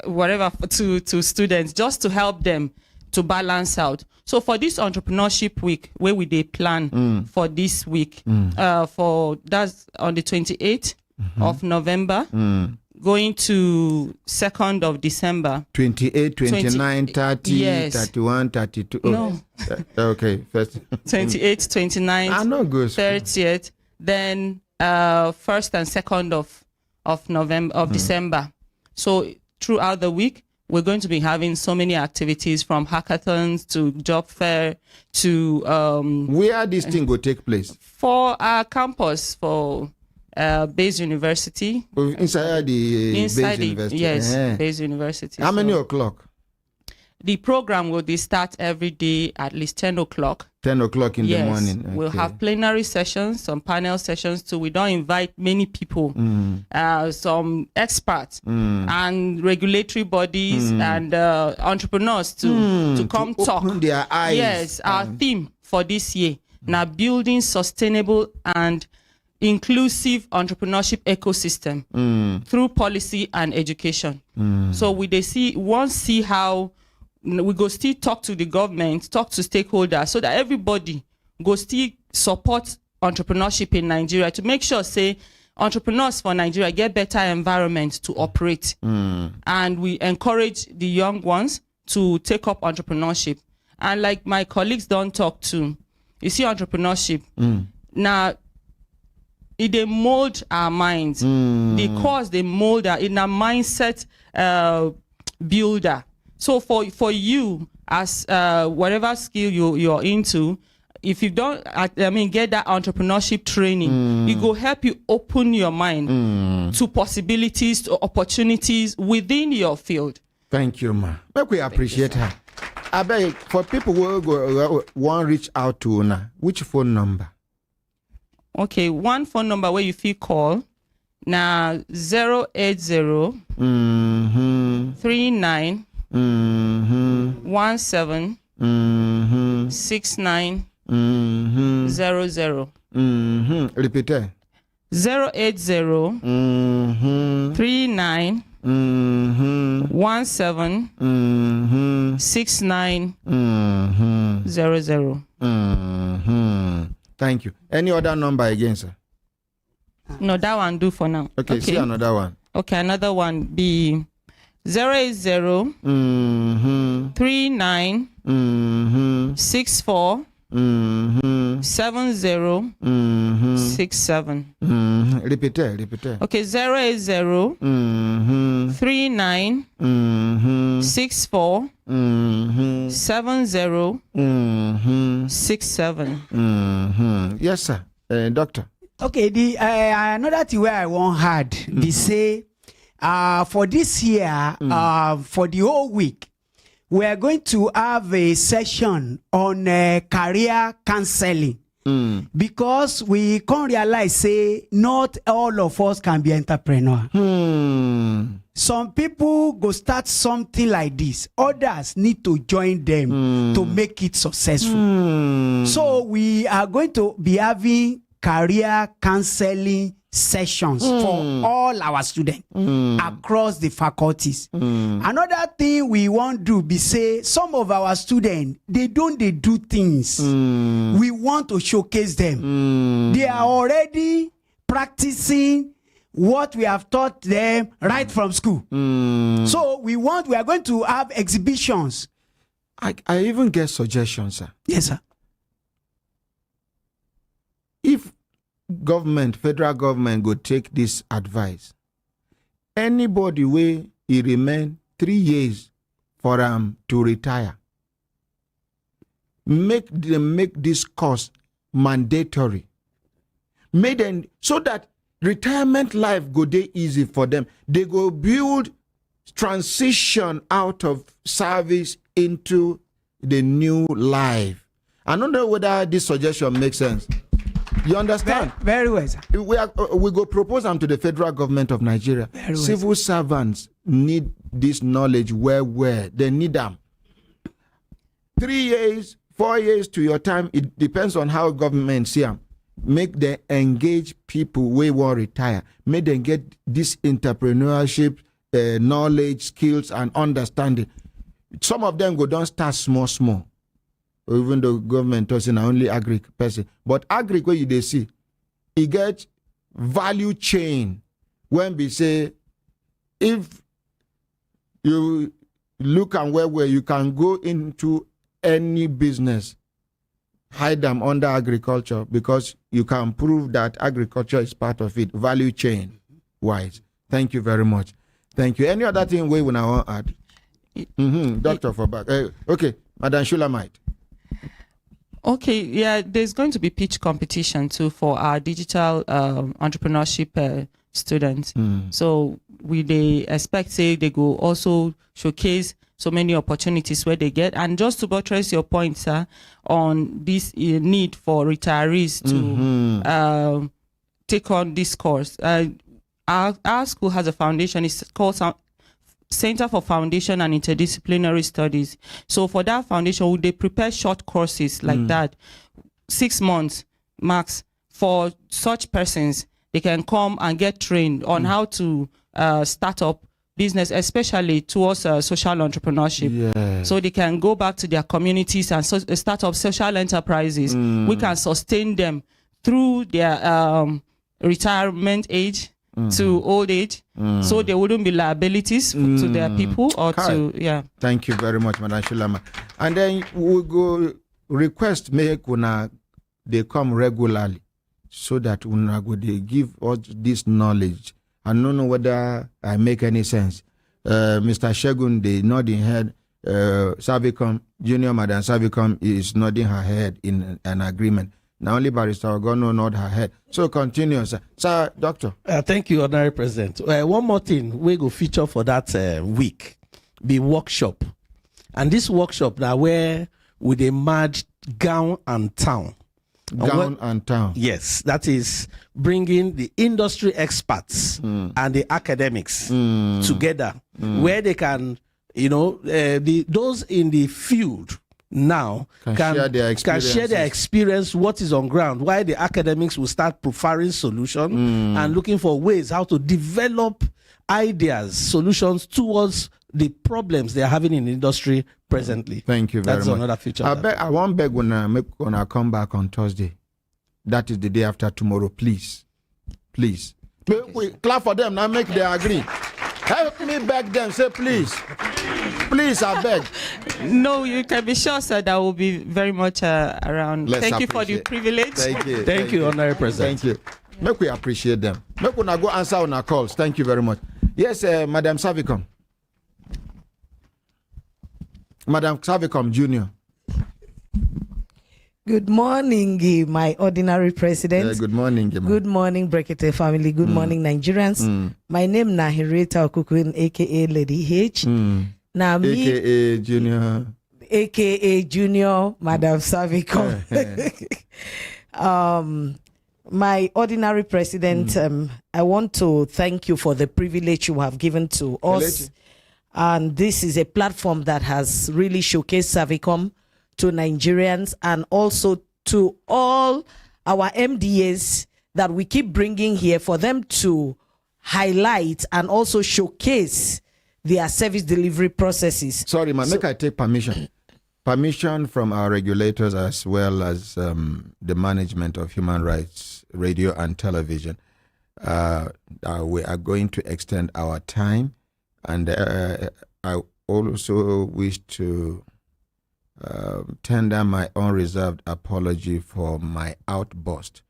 whatever to students just to help them to balance out. So for this entrepreneurship week, where we they plan for this week, for that's on the 28th of November, going to 2nd of December. 28, 29, 30, yes. 31, 32. Oh. No. Okay, first. 28, 29, 30th, then 1st and 2nd of November of December. So throughout the week, we're going to be having so many activities from hackathons to job fair to where this thing will take place? For our campus, for Bayes University. Inside the Bayes University? Yes, Bayes University. How many o'clock? The program will be start every day at least 10 o'clock. 10 o'clock in the morning. Okay. We'll have plenary sessions, some panel sessions too. We don't invite many people, some experts and regulatory bodies and entrepreneurs to come talk. Open their eyes. Yes, our theme for this year now building sustainable and inclusive entrepreneurship ecosystem through policy and education. So we see how we go still talk to the government, talk to stakeholders, so that everybody go still support entrepreneurship in Nigeria to make sure, say, entrepreneurs for Nigeria get better environment to operate. And we encourage the young ones to take up entrepreneurship. And like my colleagues don't talk to, you see entrepreneurship. Now, they mold our minds. The course, they mold our in a mindset builder. So for you, as whatever skill you're into, if you don't, get that entrepreneurship training, it will help you open your mind to possibilities, to opportunities within your field. Thank you, ma. We appreciate her. I beg, for people who want to reach out to Una, which phone number? Okay, one phone number where you feel call. Now 080 39 17 69 00. Repeat it. 080 39 17 69 00. Thank you. Any other number again, sir? No, that one do for now. Okay, see another one. Okay, another one be 080 39 64 7067. Repeat it. Okay, 080 39 64 7067. Yes, sir. Doctor. Okay, the another thing where I want hard be say for this year for the whole week we are going to have a session on career counseling because we can't realize say not all of us can be entrepreneur. Some people go start something like this, others need to join them to make it successful. So we are going to be having career counseling sessions for all our students across the faculties. Another thing we want to do be say some of our students they do things. We want to showcase them. They are already practicing what we have taught them right from school. So we are going to have exhibitions. I even get suggestions, sir. Yes, sir. If federal government go take this advice, anybody where he remain 3 years for to retire, make this course mandatory. Make them so that retirement life go dey easy for them. They go build transition out of service into the new life. I don't know whether this suggestion makes sense. You understand? Very well, sir. We go propose them to the federal government of Nigeria. Civil servants need this knowledge where they need them. 3 years, 4 years to your time, it depends on how government see them. Make them engage people who want retire. Make them get this entrepreneurship, knowledge, skills, and understanding. Some of them go down start small. Even though government doesn't only agri person, but agri where they see, it get value chain. When we say, if you look and where you can go into any business, hide them under agriculture because you can prove that agriculture is part of it, value chain wise. Thank you very much. Thank you. Any other thing we want to add? Doctor for back. Okay, Madam Shulamite. Okay, yeah, there's going to be pitch competition too for our digital entrepreneurship students. So they expect say they go also showcase so many opportunities where they get. And just to buttress your point, sir, on this need for retirees to take on this course. Our school has a foundation. It's called Center for Foundation and Interdisciplinary Studies. So for that foundation, they prepare short courses like that, 6 months max, for such persons. They can come and get trained on how to start up business, especially towards social entrepreneurship. So they can go back to their communities and start up social enterprises. We can sustain them through their retirement age to old age, so there wouldn't be liabilities to their people or to Thank you very much, Madam Shulama. And then we go request make una they come regularly so that una go they give us this knowledge. I don't know whether I make any sense. Mr. Shegun, the nodding head, Savicom, Junior Madam Savicom is nodding her head in an agreement. Now only Barrister Ogono nod her head. So continue, sir. Sir, Doctor. Thank you, Honorary President. One more thing we go feature for that week, the workshop. And this workshop now where we they merge gown and town. Gown and town. Yes, that is bringing the industry experts and the academics together, where they can, those in the field now can share their experience, what is on ground, why the academics will start profiling solutions and looking for ways how to develop ideas, solutions towards the problems they are having in the industry presently. Thank you very much. That's another feature. I want beg when I come back on Thursday. That is the day after tomorrow. Please. We clap for them now. Make they agree. Help me beg them. Say please. Please, I beg. No, you can be sure, sir, that will be very much around. Thank you for the privilege. Thank you, Honorary President. Thank you. Make we appreciate them. Make we go answer on our calls. Thank you very much. Yes, Madam Savicom. Madam Savicom Jr. Good morning, my ordinary president. Good morning, Good morning, Brekete family. Good morning, Nigerians. My name na Henrietta Okukun, aka Lady H. Now me, aka Junior. aka Junior, Madam Savicom. My ordinary president, I want to thank you for the privilege you have given to us. And this is a platform that has really showcased Savicom to Nigerians and also to all our MDAs that we keep bringing here for them to highlight and also showcase their service delivery processes. Sorry, man, make I take permission. Permission from our regulators as well as the management of Human Rights Radio and Television. We are going to extend our time, and I also wish to tender my unreserved apology for my outburst.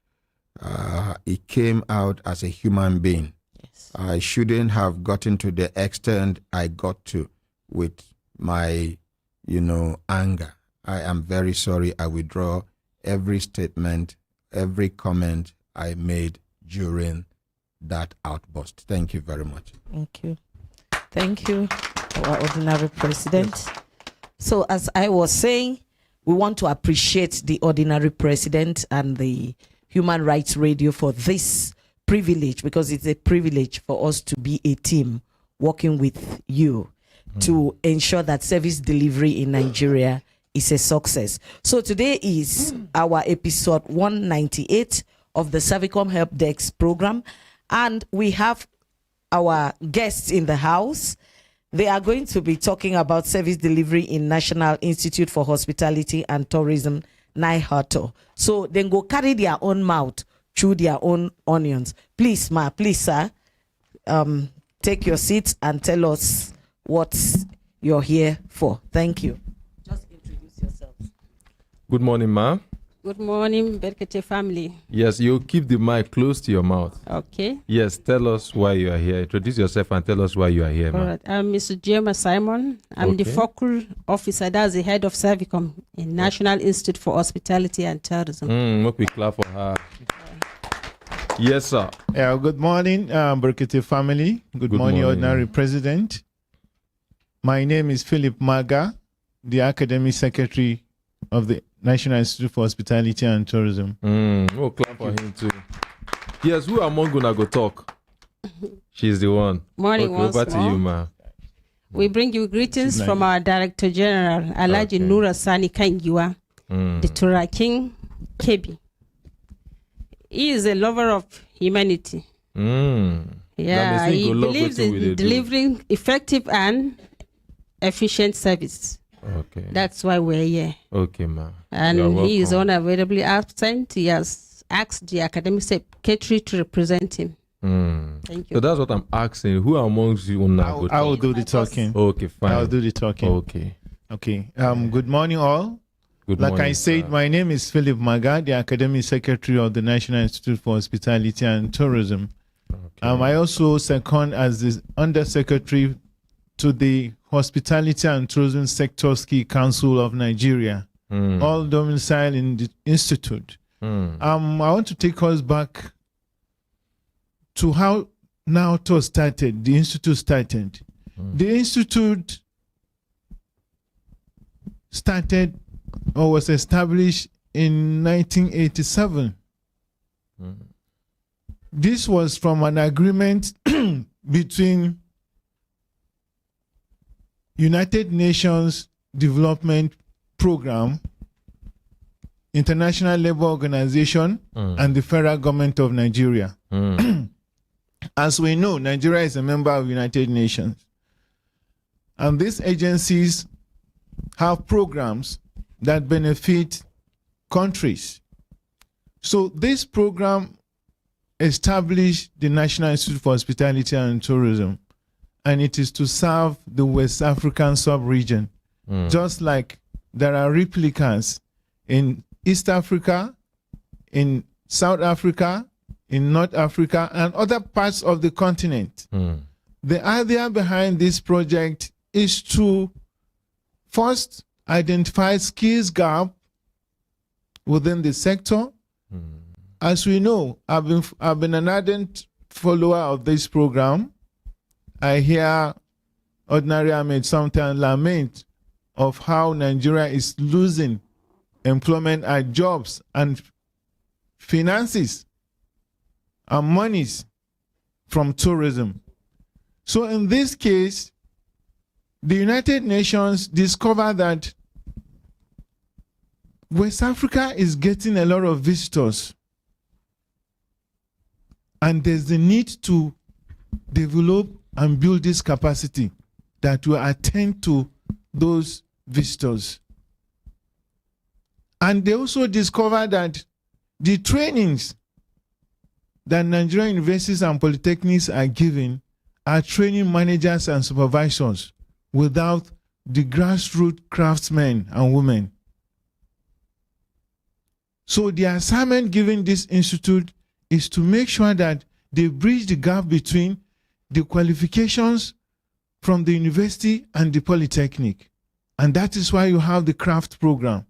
It came out as a human being. Yes. I shouldn't have gotten to the extent I got to with my, anger. I am very sorry. I withdraw every statement, every comment I made during that outburst. Thank you very much. Thank you. Thank you, our ordinary president. Yes. So as I was saying, we want to appreciate the ordinary president and the Human Rights Radio for this privilege, because it's a privilege for us to be a team working with you to ensure that service delivery in Nigeria is a success. So today is our episode 198 of the Savicom Help Desk program, and we have our guests in the house. They are going to be talking about service delivery in National Institute for Hospitality and Tourism, NIHOTO. So then go carry their own mouth, chew their own onions. Please, sir, take your seats and tell us what you're here for. Thank you. Just introduce yourself. Good morning, ma. Good morning, Brekete family. Yes, you keep the mic close to your mouth. Okay. Yes, tell us why you are here. Introduce yourself and tell us why you are here, All ma. right. I'm Mr. Gemma Simon. I'm the focal officer, that's the head of Savicom in National Institute for Hospitality and Tourism. Make we clap for her. Yes, sir. Yeah, good morning, Brekete family. Good morning, Ordinary President. My name is Philip Maga, the Academic Secretary of the National Institute for Hospitality and Tourism. Oh, clap for him too. Yes, who among gonna go talk? She's the one. Morning, okay, over to you, ma. We bring you greetings from our Director General, Alaji Nura Sani Kangiwa, the Tura King Kebi. He is a lover of humanity. Yeah, he believes in delivering effective and efficient service. Okay. That's why we're here. Okay, ma. And he is unavoidably absent. He has asked the academic secretary to represent him. Thank you. So that's what I'm asking. Who amongst you now? I will do the talking. Okay, fine. I'll do the talking. Okay. Good morning, all. Good morning, I said, my name is Philip Maga, the Academic Secretary of the National Institute for Hospitality and Tourism. Okay. I also second as the Undersecretary to the Hospitality and Tourism Sector Ski Council of Nigeria, all domiciled in the Institute. I want to take us back to how NIHOTO started, the Institute started. The Institute started or was established in 1987. This was from an agreement between United Nations Development Program, International Labour Organization, and the federal government of Nigeria. As we know, Nigeria is a member of United Nations. And these agencies have programs that benefit countries. So this program established the National Institute for Hospitality and Tourism. and it is to serve the West African sub-region. Just like there are replicas in East Africa, in South Africa, in North Africa, and other parts of the continent. The idea behind this project is to first identify skills gap within the sector. As we know, I've been an ardent follower of this program. I hear Ordinary Ahmed sometimes lament of how Nigeria is losing employment and jobs and finances and monies from tourism. So in this case, the United Nations discovered that West Africa is getting a lot of visitors, and there's the need to develop and build this capacity that will attend to those visitors. And they also discovered that the trainings that Nigerian universities and polytechnics are giving are training managers and supervisors without the grassroots craftsmen and women. So the assignment given this institute is to make sure that they bridge the gap between the qualifications from the university and the polytechnic. And that is why you have the craft program.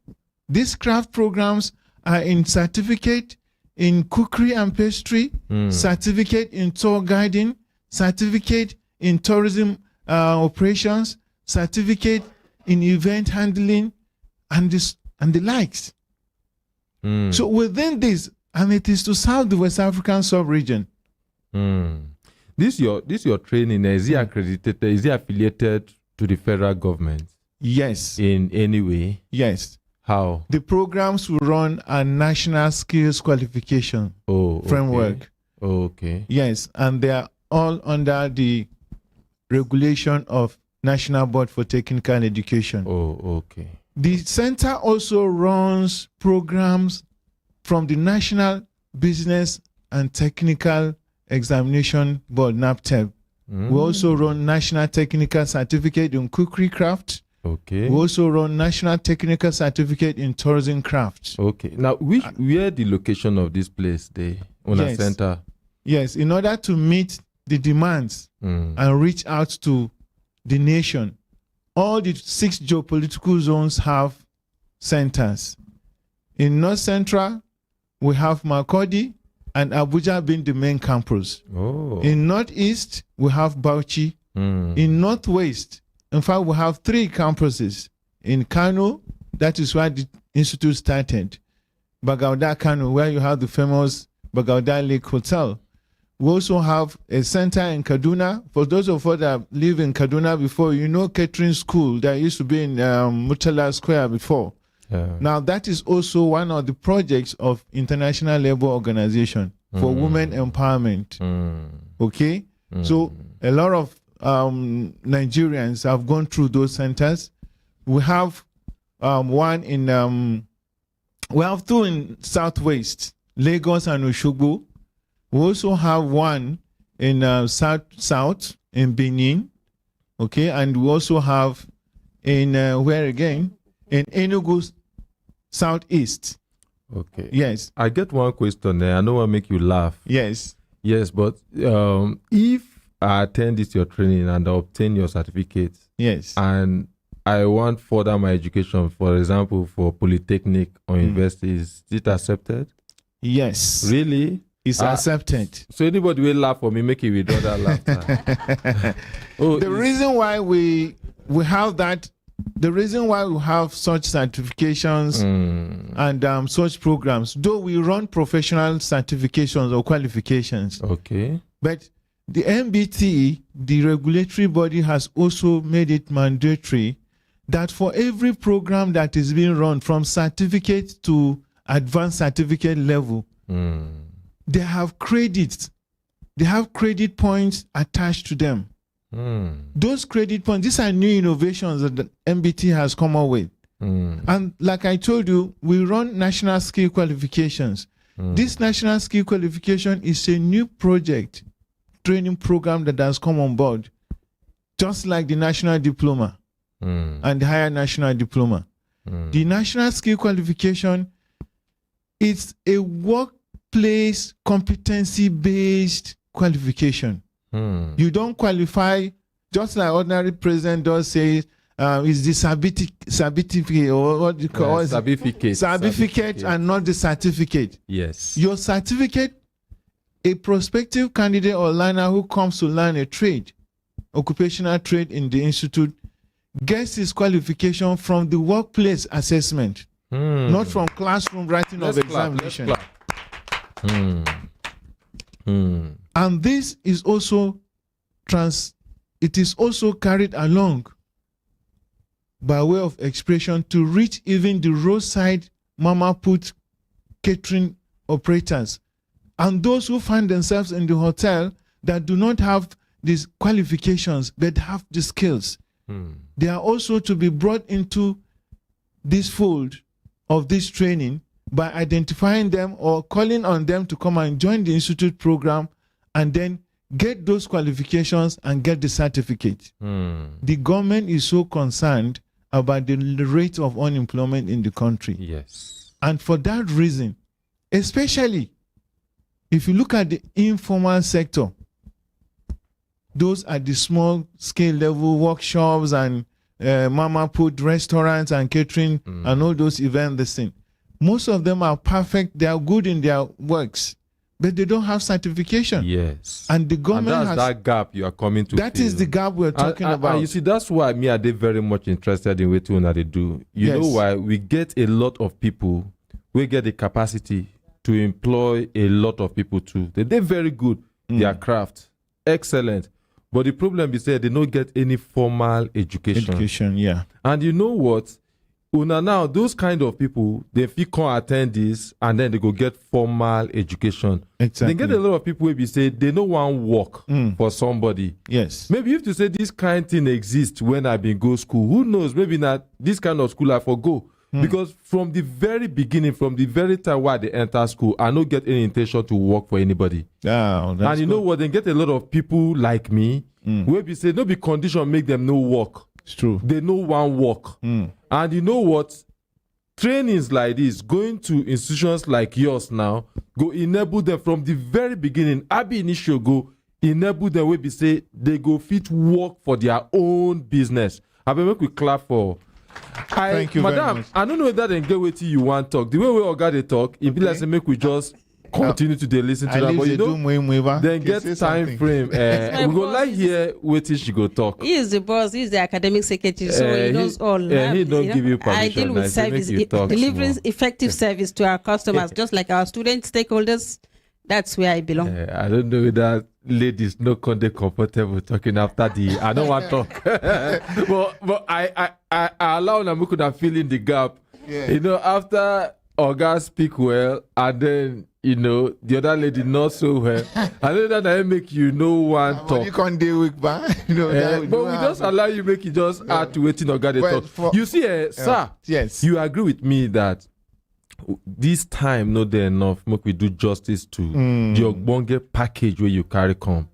These craft programs are in certificate in cookery and pastry, certificate in tour guiding, certificate in tourism operations, certificate in event handling, and the likes. So within this, and it is to serve the West African sub-region. This your training, is it accredited? Is it affiliated to the federal government? Yes. In any way? Yes. How? The programs will run a national skills qualification framework. Okay. Yes, and they are all under the regulation of National Board for Technical Education. Okay. The center also runs programs from the National Business and Technical Examination Board, NAPTEB. We also run National Technical Certificate in Cookery Craft. Okay. We also run National Technical Certificate in Tourism Craft. Okay. Now, where the location of this place, the owner center? Yes, in order to meet the demands and reach out to the nation, all the 6 geopolitical zones have centers. In North Central, we have Makurdi and Abuja being the main campus. In Northeast, we have Bauchi. In Northwest, in fact, we have 3 campuses. In Kano, that is where the institute started. Bagauda, Kano, where you have the famous Bagauda Lake Hotel. We also have a center in Kaduna. For those of us that live in Kaduna before, you know catering school that used to be in Murtala Square before. Now, that is also one of the projects of International Labour Organization for women empowerment. Okay? So, a lot of Nigerians have gone through those centers. We have one in, we have 2 in Southwest, Lagos and Oshogbo. We also have one in South in Benin. Okay, and we also have in, where again? In Enugu, Southeast. Okay. Yes. I get one question there. I know I make you laugh. Yes. Yes, but if I attend this your training and I obtain your certificate. Yes. And I want further my education, for example, for polytechnic or university, is it accepted? Yes. Really? It's accepted. So anybody will laugh for me, make it withdraw that laughter. The reason why we have that, the reason why we have such certifications and such programs, though we run professional certifications or qualifications. Okay. But the MBT, the regulatory body, has also made it mandatory that for every program that is being run from certificate to advanced certificate level, they have credits. They have credit points attached to them. Those credit points, these are new innovations that the MBT has come up with. And like I told you, we run national skill qualifications. This national skill qualification is a new project, training program that has come on board just like the national diploma and the higher national diploma. The national skill qualification is a workplace competency-based qualification. You don't qualify just like ordinary president does say. Is the certificate or what you call it? Certificate and not the certificate. Yes. Your certificate, a prospective candidate or learner who comes to learn a trade, occupational trade in the institute, gets his qualification from the workplace assessment, not from classroom writing of examination. And this is also it is also carried along by way of expression to reach even the roadside mama put catering operators and those who find themselves in the hotel that do not have these qualifications but have the skills. They are also to be brought into this fold of this training by identifying them or calling on them to come and join the institute program and then get those qualifications and get the certificate. The government is so concerned about the rate of unemployment in the country. Yes. And for that reason, especially if you look at the informal sector, those at the small scale level workshops and mama put restaurants and catering and all those events, this thing, most of them are perfect. They are good in their works, but they don't have certification. Yes. And the government and has that gap you are coming to That fill. is the gap we're talking about. And you see, that's why me are they very much interested in what they do. You know why? We get a lot of people, we get the capacity to employ a lot of people too. They're very good. Their craft, excellent. But the problem is that they don't get any formal education. Yeah. And you know what? Now, those kind of people, they can't attend this and then they go get formal education. Exactly. They get a lot of people who say they don't want work for somebody. Yes. Maybe if to say this kind of thing exists when I been go school, who knows? Maybe not this kind of school I forgo. Because from the very beginning, from the very time where they enter school, I don't get any intention to work for anybody. And you know what? They get a lot of people like me where we say, no be condition make them no work. It's true. They know one work. And you know what? Trainings like this, going to institutions like yours now, go enable them from the very beginning. Abi initial go enable them where we say they go fit work for their own business. I will make we clap for. Thank you, Madam, very much. I don't know whether they get what you want to talk. The way we all got to talk, it be like say make we just continue to listen to them. But you know, then get time frame. We go like here waiting she go talk. He is the boss. He is the academic secretary, so he knows all. He don't give you permission. I deal with service, delivering effective service to our customers, just like our student stakeholders. That's where I belong. I don't know whether ladies no content comfortable talking after the. I don't want to talk, but I allow them could have fill in the gap. Yeah. You know, after Oga speak well, and then you know the other lady not so well. I know that I make you no one talk. You can't deal with that. You know, but we just allow you make you just add to waiting Oga they talk. You see, sir. Yes. You agree with me that this time not there enough make we do justice to the ogbonge package where you carry come.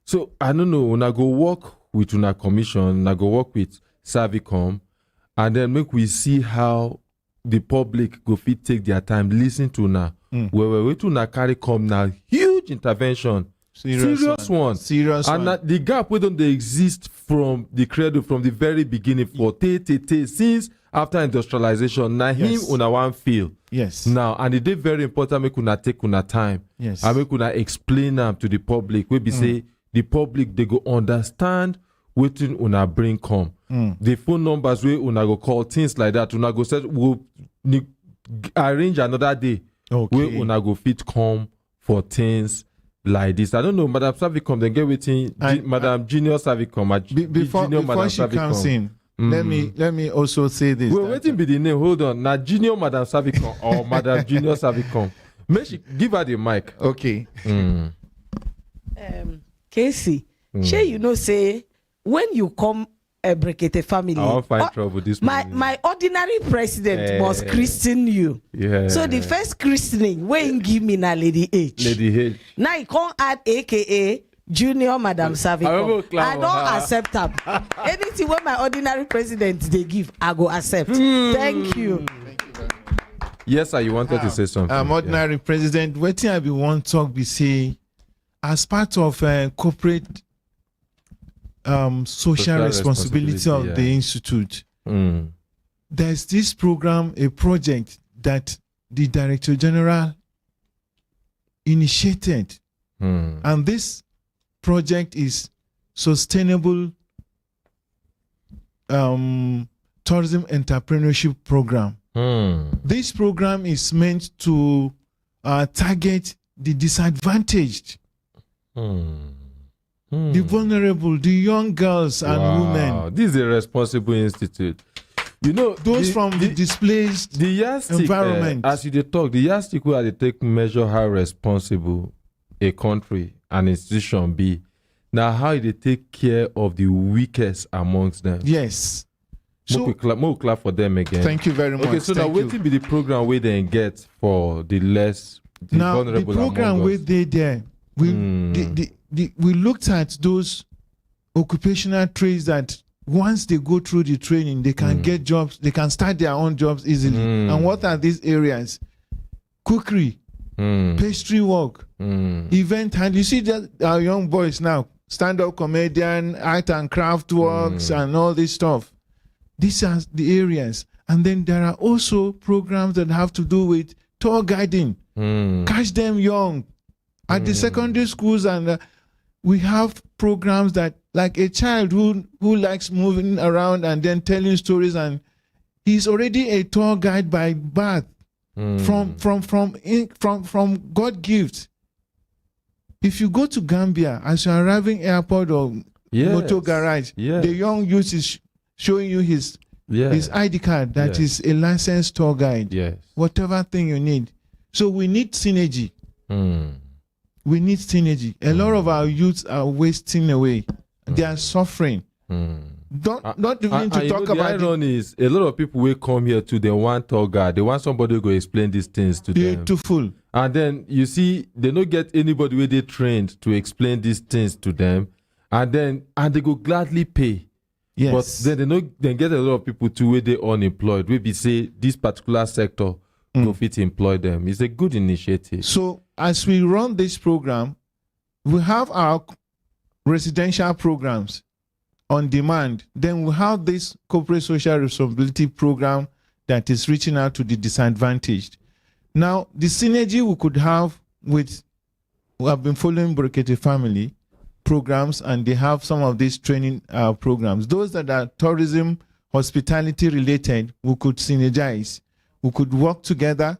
So I don't know, when I go work with una commission, una go work with Savicom, and then make we see how the public go fit take their time listen to una. Where we to una carry come now huge intervention. Serious one. And the gap where don't they exist from the cradle from the very beginning for since after industrialization. Now him una one feel. Yes. Now and it is very important make una take una time. Yes. And make una explain them to the public. We be say the public they go understand wetin una bring come. The phone numbers where una go call things like that. Una go say we'll arrange another day where una go fit come for things like this. I don't know, Madam Savicom, then get waiting. Madam Junior Savicom. Before she comes in, let me also say this. We're waiting be the name. Hold on. Now Junior Madam Savicom or Madam Junior Savicom. May she give her the mic. Okay. Casey, sure you know say when you come a Brekete family, I won't find trouble this morning. My ordinary president must christen you. Yeah. So the first christening when give me na Lady H. Lady H. Now you can't add AKA Junior Madam Saviko. I don't accept them. Anything what my ordinary president they give, I go accept. Thank you. Yes, sir, you wanted to say something. Ordinary president, what I be want to talk be say, as part of corporate social responsibility of the institute, there's this program, a project that the Director General initiated. And this project is Sustainable Tourism Entrepreneurship Program. This program is meant to target the disadvantaged, the vulnerable, the young girls and women. This is a responsible institute. You know, those from the displaced environment. As you talk, the yardstick where they take measure how responsible a country, an institution be. Now, how they take care of the weakest amongst them. Yes. So, more clap for them again. Thank you very much. Okay, so now what will be the program where they get for the vulnerable? The program where they there, we looked at those occupational trades that once they go through the training, they can get jobs, they can start their own jobs easily. And what are these areas? Cookery, pastry work, event hand. You see that our young boys now, stand-up comedian, art and craft works, and all this stuff. These are the areas. And then there are also programs that have to do with tour guiding. Catch them young at the secondary schools, and we have programs that, like a child who likes moving around and then telling stories, and he's already a tour guide by birth, from God gift. If you go to Gambia, as you're arriving airport or motor garage, the young youth is showing you his ID card that is a licensed tour guide. Whatever thing you need. So we need synergy. We need synergy. A lot of our youths are wasting away. They are suffering. Not even to talk about the irony is a lot of people will come here to they want tour guide. They want somebody to go explain these things to them. Beautiful. And then you see they don't get anybody where they trained to explain these things to them. And they go gladly pay. Yes. But then they get a lot of people too where they unemployed. We be say this particular sector go fit employ them. It's a good initiative. So as we run this program, we have our residential programs on demand. Then we have this corporate social responsibility program that is reaching out to the disadvantaged. Now, the synergy we could have with, we have been following Brekete family programs, and they have some of these training programs. Those that are tourism, hospitality related, we could synergize. We could work together.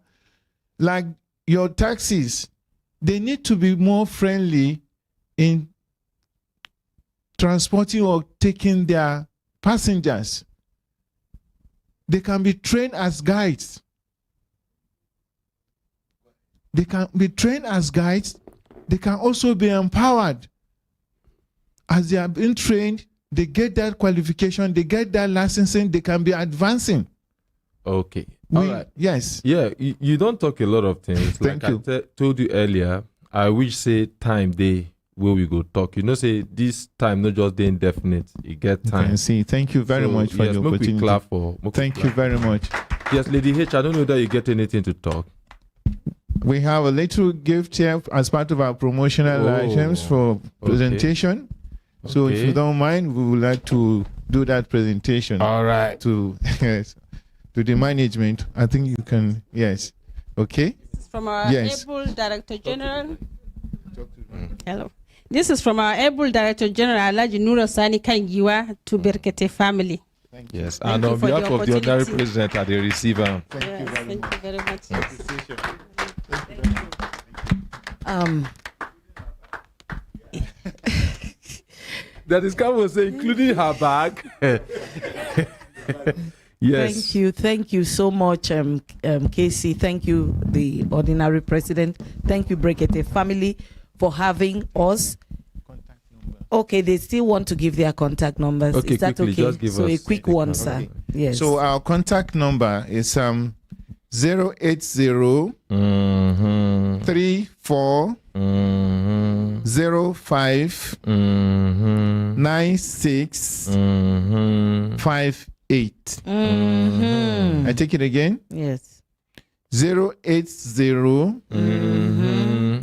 Like your taxis, they need to be more friendly in transporting or taking their passengers. They can be trained as guides. They can be trained as guides. They can also be empowered. As they are being trained, they get that qualification, they get that licensing, they can be advancing. Okay. All right. Yes. Yeah, you don't talk a lot of things. Thank you. I told you earlier, I wish say time day where we go talk. You know, say this time not just the indefinite. You get time. Okay, see. Thank you very much for the opportunity. Thank you very much. Yes, Lady H, I don't know that you get anything to talk. We have a little gift here as part of our promotional items for presentation. So if you don't mind, we would like to do that presentation. All right. To the management. I think you can, yes. Okay? This is from our able Director General. Hello. This is from our able Director General, Alaji Nura Sani Kangiwa, to Brekete family. Yes, and on behalf of the ordinary president at the receiver. Thank you very much. That is kind of say, including her bag. Yes. Thank you so much, Casey. Thank you, the ordinary president. Thank you, Brekete family, for having us. Okay, they still want to give their contact numbers. Okay, is that quickly, okay? Just give so us a quick one, sir. Yes. So our contact number is 080 34 04 05 96 58. I take it again. Yes. 080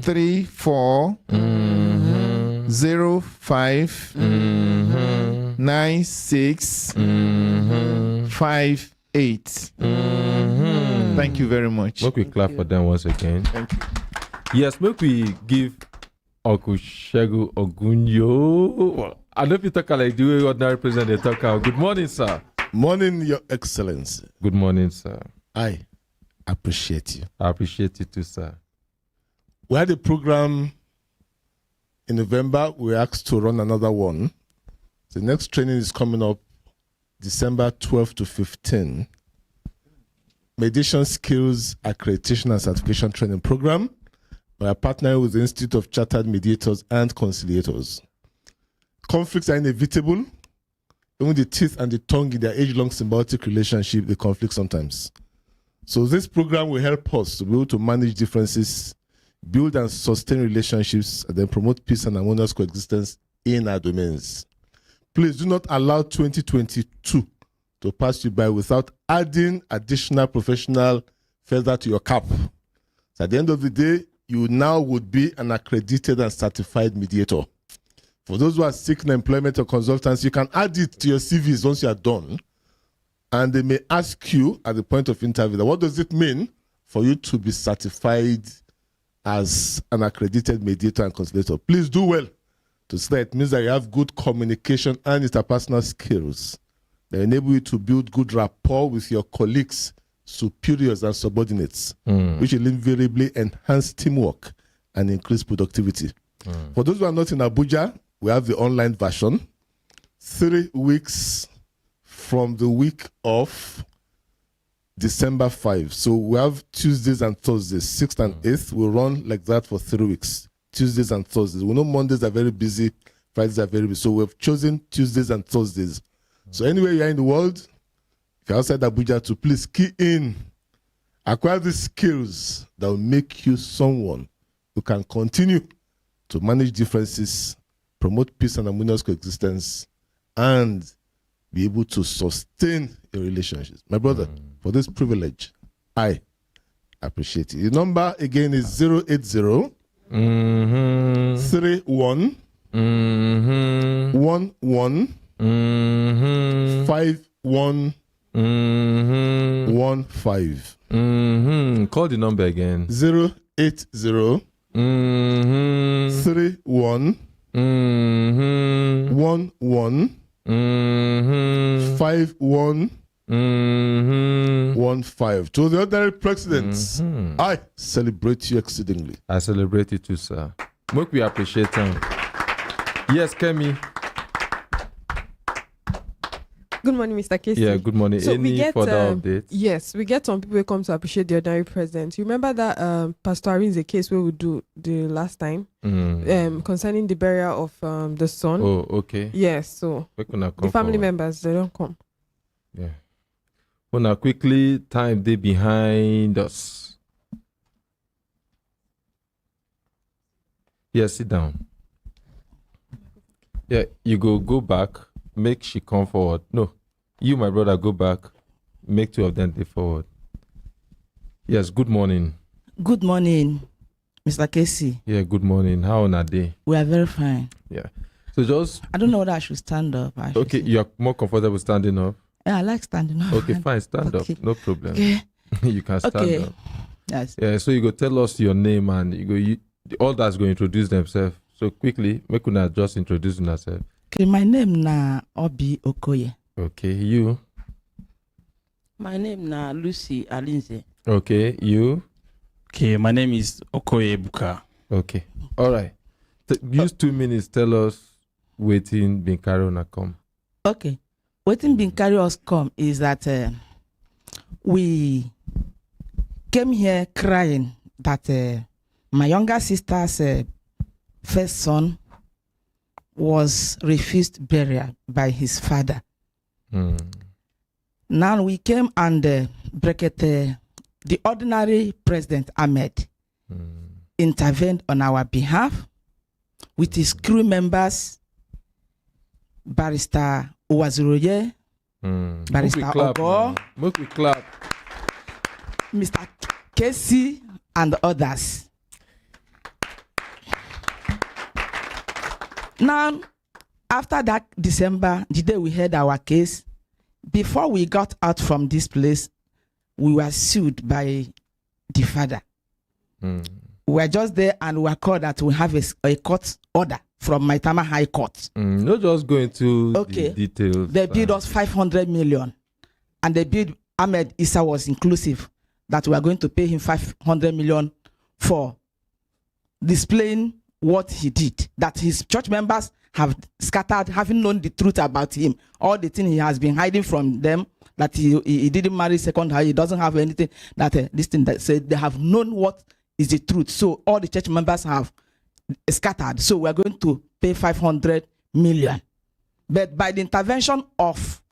34 05 96 58. Thank you very much. Make we clap for them once again. Thank you. Yes, make we give Uncle Shegu Ogunyo. I know if you talk like the way ordinary president they talk out. Good morning, sir. Morning, Your Excellency. Good morning, sir. I appreciate you. I appreciate you too, sir. We had a program in November. We were asked to run another one. The next training is coming up December 12 to 15. Mediation Skills Accreditation and Certification Training Program. We are partnering with the Institute of Chartered Mediators and Conciliators. Conflicts are inevitable. Even the teeth and the tongue in their age-long symbiotic relationship, they conflict sometimes. So this program will help us to be able to manage differences, build and sustain relationships, and then promote peace and harmonious coexistence in our domains. Please do not allow 2022 to pass you by without adding additional professional feather to your cap. So at the end of the day, you now would be an accredited and certified mediator. For those who are seeking employment or consultants, you can add it to your CVs once you are done. And they may ask you at the point of interview, what does it mean for you to be certified as an accredited mediator and conciliator? Please do well to say that it means that you have good communication and interpersonal skills that enable you to build good rapport with your colleagues, superiors, and subordinates, which will invariably enhance teamwork and increase productivity. For those who are not in Abuja, we have the online version. 3 weeks from the week of December 5. So we have Tuesdays and Thursdays, 6th and 8th. We'll run like that for 3 weeks. Tuesdays and Thursdays. We know Mondays are very busy, Fridays are very busy. So we've chosen Tuesdays and Thursdays. So anywhere you are in the world, if you're outside Abuja, to please key in, acquire the skills that will make you someone who can continue to manage differences, promote peace and harmonious coexistence, and be able to sustain your relationships. My brother, for this privilege, I appreciate it. The number again is 080 31 11 5115. Call the number again. 080 31 11 5115. To the ordinary presidents, I celebrate you exceedingly. I celebrate you too, sir. Make we appreciate them. Yes, Kemi. Good morning, Mr. Casey. Yeah, good morning. So Any further updates? Yes, we get some people who come to appreciate the ordinary president. You remember that Pastor Arin's case where we do the last time concerning the burial of the son. Oh, okay. Yes, so the family members, they don't come. Yeah. Well, now quickly, time they behind us. Yeah, sit down. Yeah, you go back. Make she come forward. No, you, my brother, go back. Make 2 of them they forward. Yes, good morning. Good morning, Mr. Casey. Yeah, good morning. How on a day? We are very fine. Yeah. So just... I don't know whether I should stand up. Okay, you are more comfortable standing up? Yeah, I like standing up. Okay, fine. Stand up. No problem. Okay. You can stand up. Yes. Yeah, so you go tell us your name and all that's going to introduce themselves. So quickly, make una just introduce yourself. Okay, my name na Obi Okoye. Okay, you. My name na Lucy Alinze. Okay, you. Okay, my name is Okoye Buka. Okay, all right. Use 2 minutes. Tell us waiting been carry on come. Okay, waiting been carry us come is that we came here crying that my younger sister's first son was refused burial by his father. Now we came and Brekete, the ordinary President Ahmed, intervened on our behalf. with his crew members, Barrister Uwazuroye, Barrister Ogo, Make we clap. Mr. Casey, and others. Now, after that December, the day we had our case, before we got out from this place, we were sued by the father. We were just there and we were called that we have a court order from Maitama High Court. Not just go into the details. They bid us 500 million, and they bid Ahmed Issa was inclusive, that we are going to pay him 500 million for displaying what he did, that his church members have scattered, having known the truth about him, all the things he has been hiding from them, that he didn't marry second high, he doesn't have anything, that this thing that said they have known what is the truth. So all the church members have scattered. So we are going to pay 500 million. But by the intervention of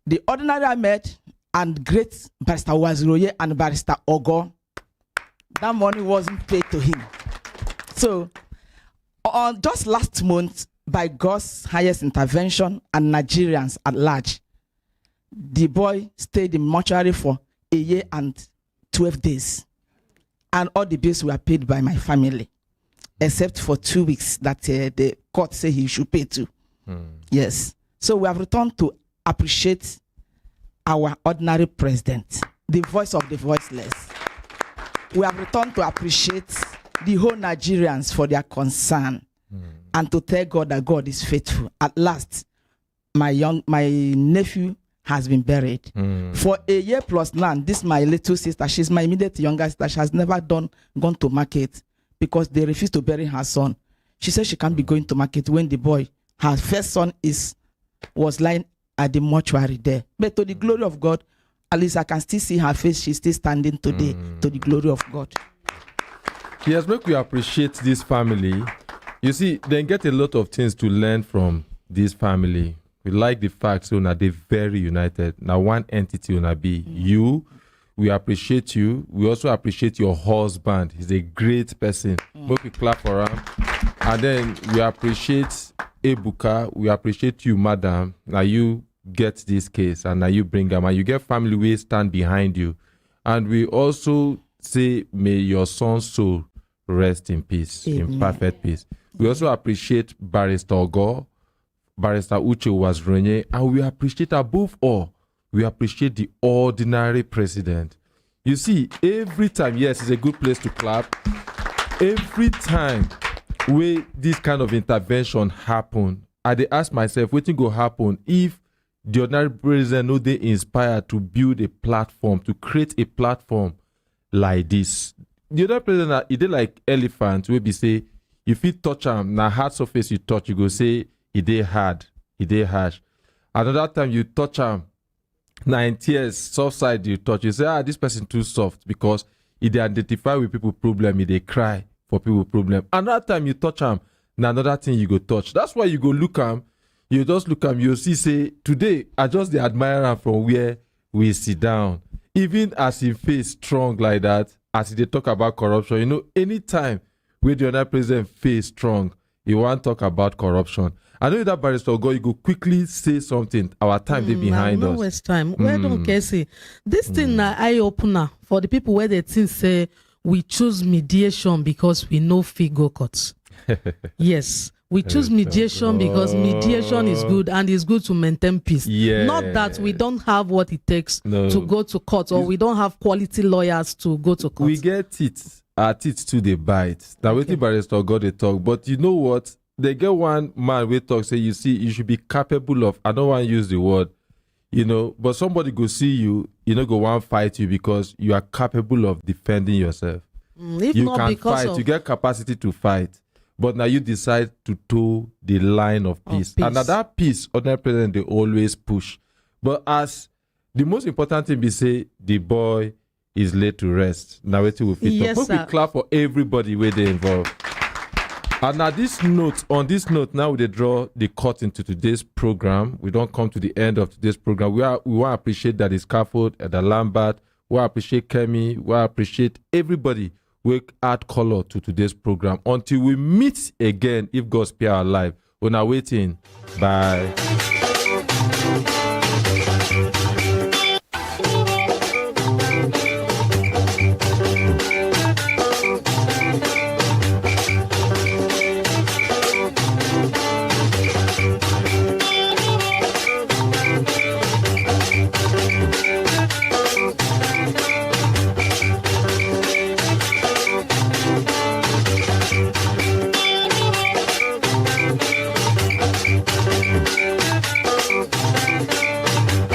the ordinary Ahmed and great Barrister Waziroye and Barrister Ogo, that money wasn't paid to him. So on just last month, by God's highest intervention and Nigerians at large, the boy stayed in mortuary for a year and 12 days. And all the bills were paid by my family, except for 2 weeks that the court said he should pay to. Yes. So we have returned to appreciate our ordinary president, the voice of the voiceless. We have returned to appreciate the whole Nigerians for their concern and to tell God that God is faithful. At last, my nephew has been buried. For a year plus now, this my little sister, she's my immediate younger sister, she has never gone to market because they refused to bury her son. She said she can't be going to market when the boy, her first son, was lying at the mortuary there. But to the glory of God, at least I can still see her face. She's still standing today to the glory of God. Yes, make we appreciate this family. You see, they get a lot of things to learn from this family. We like the fact so that they're very united. Now one entity will be you. We appreciate you. We also appreciate your husband. He's a great person. Make we clap for him. And then we appreciate Ebuka. We appreciate you, madam. Now you get this case and now you bring them. And you get family we stand behind you. And we also say, may your son's soul rest in peace, in perfect peace. We also appreciate Barrister Ogo, Barrister Uche Uwazuroye, and we appreciate above all, we appreciate the ordinary president. You see, every time, yes, it's a good place to clap. Every time where this kind of intervention happen, I dey ask myself, what will happen if the ordinary president know they inspired to build a platform, to create a platform like this. The other president, he did like elephant, where be say, if you touch him, na hard surface you touch, you go say, he dey hard, he dey harsh. Another time you touch him, 9 years, soft side you touch, you say, this person too soft, because he dey identify with people problem, he dey cry for people problem. Another time you touch him, na another thing you go touch. That's why you go look him, you just look him, you see, say, today, I just dey admire him from where we sit down. Even as he face strong like that, as they talk about corruption, you know, anytime where the other president face strong, you want to talk about corruption. I know that Barrister Ogo, you go quickly say something. Our time they behind us. No waste time. Where don't Casey? This thing na eye opener for the people where they think say we choose mediation because we know figure cuts. Yes. We choose mediation because mediation is good and it's good to maintain peace. Yeah. Not that we don't have what it takes to go to court or we don't have quality lawyers to go to court. We get it. Our teeth to the bite. Now, waiting Barrister Ogo they talk. But you know what? They get one man we talk, say, you see, you should be capable of, I don't want to use the word, you know, but somebody go see you, you know, go want to fight you because you are capable of defending yourself. If you not can because fight, of... you get capacity to fight. But now you decide to toe the line of peace. And at that peace, ordinary president, they always push. But as the most important thing be say, the boy is laid to rest. Now wait till we fit Yes, talk. But we clap for everybody where they involved. And on this note, now we draw the curtain to today's program. We don't come to the end of today's program. We want to appreciate that the scaffold, the Lambert. We appreciate Kemi. We appreciate everybody we add color to today's program. Until we meet again, if God spare our life. We're now waiting. Bye.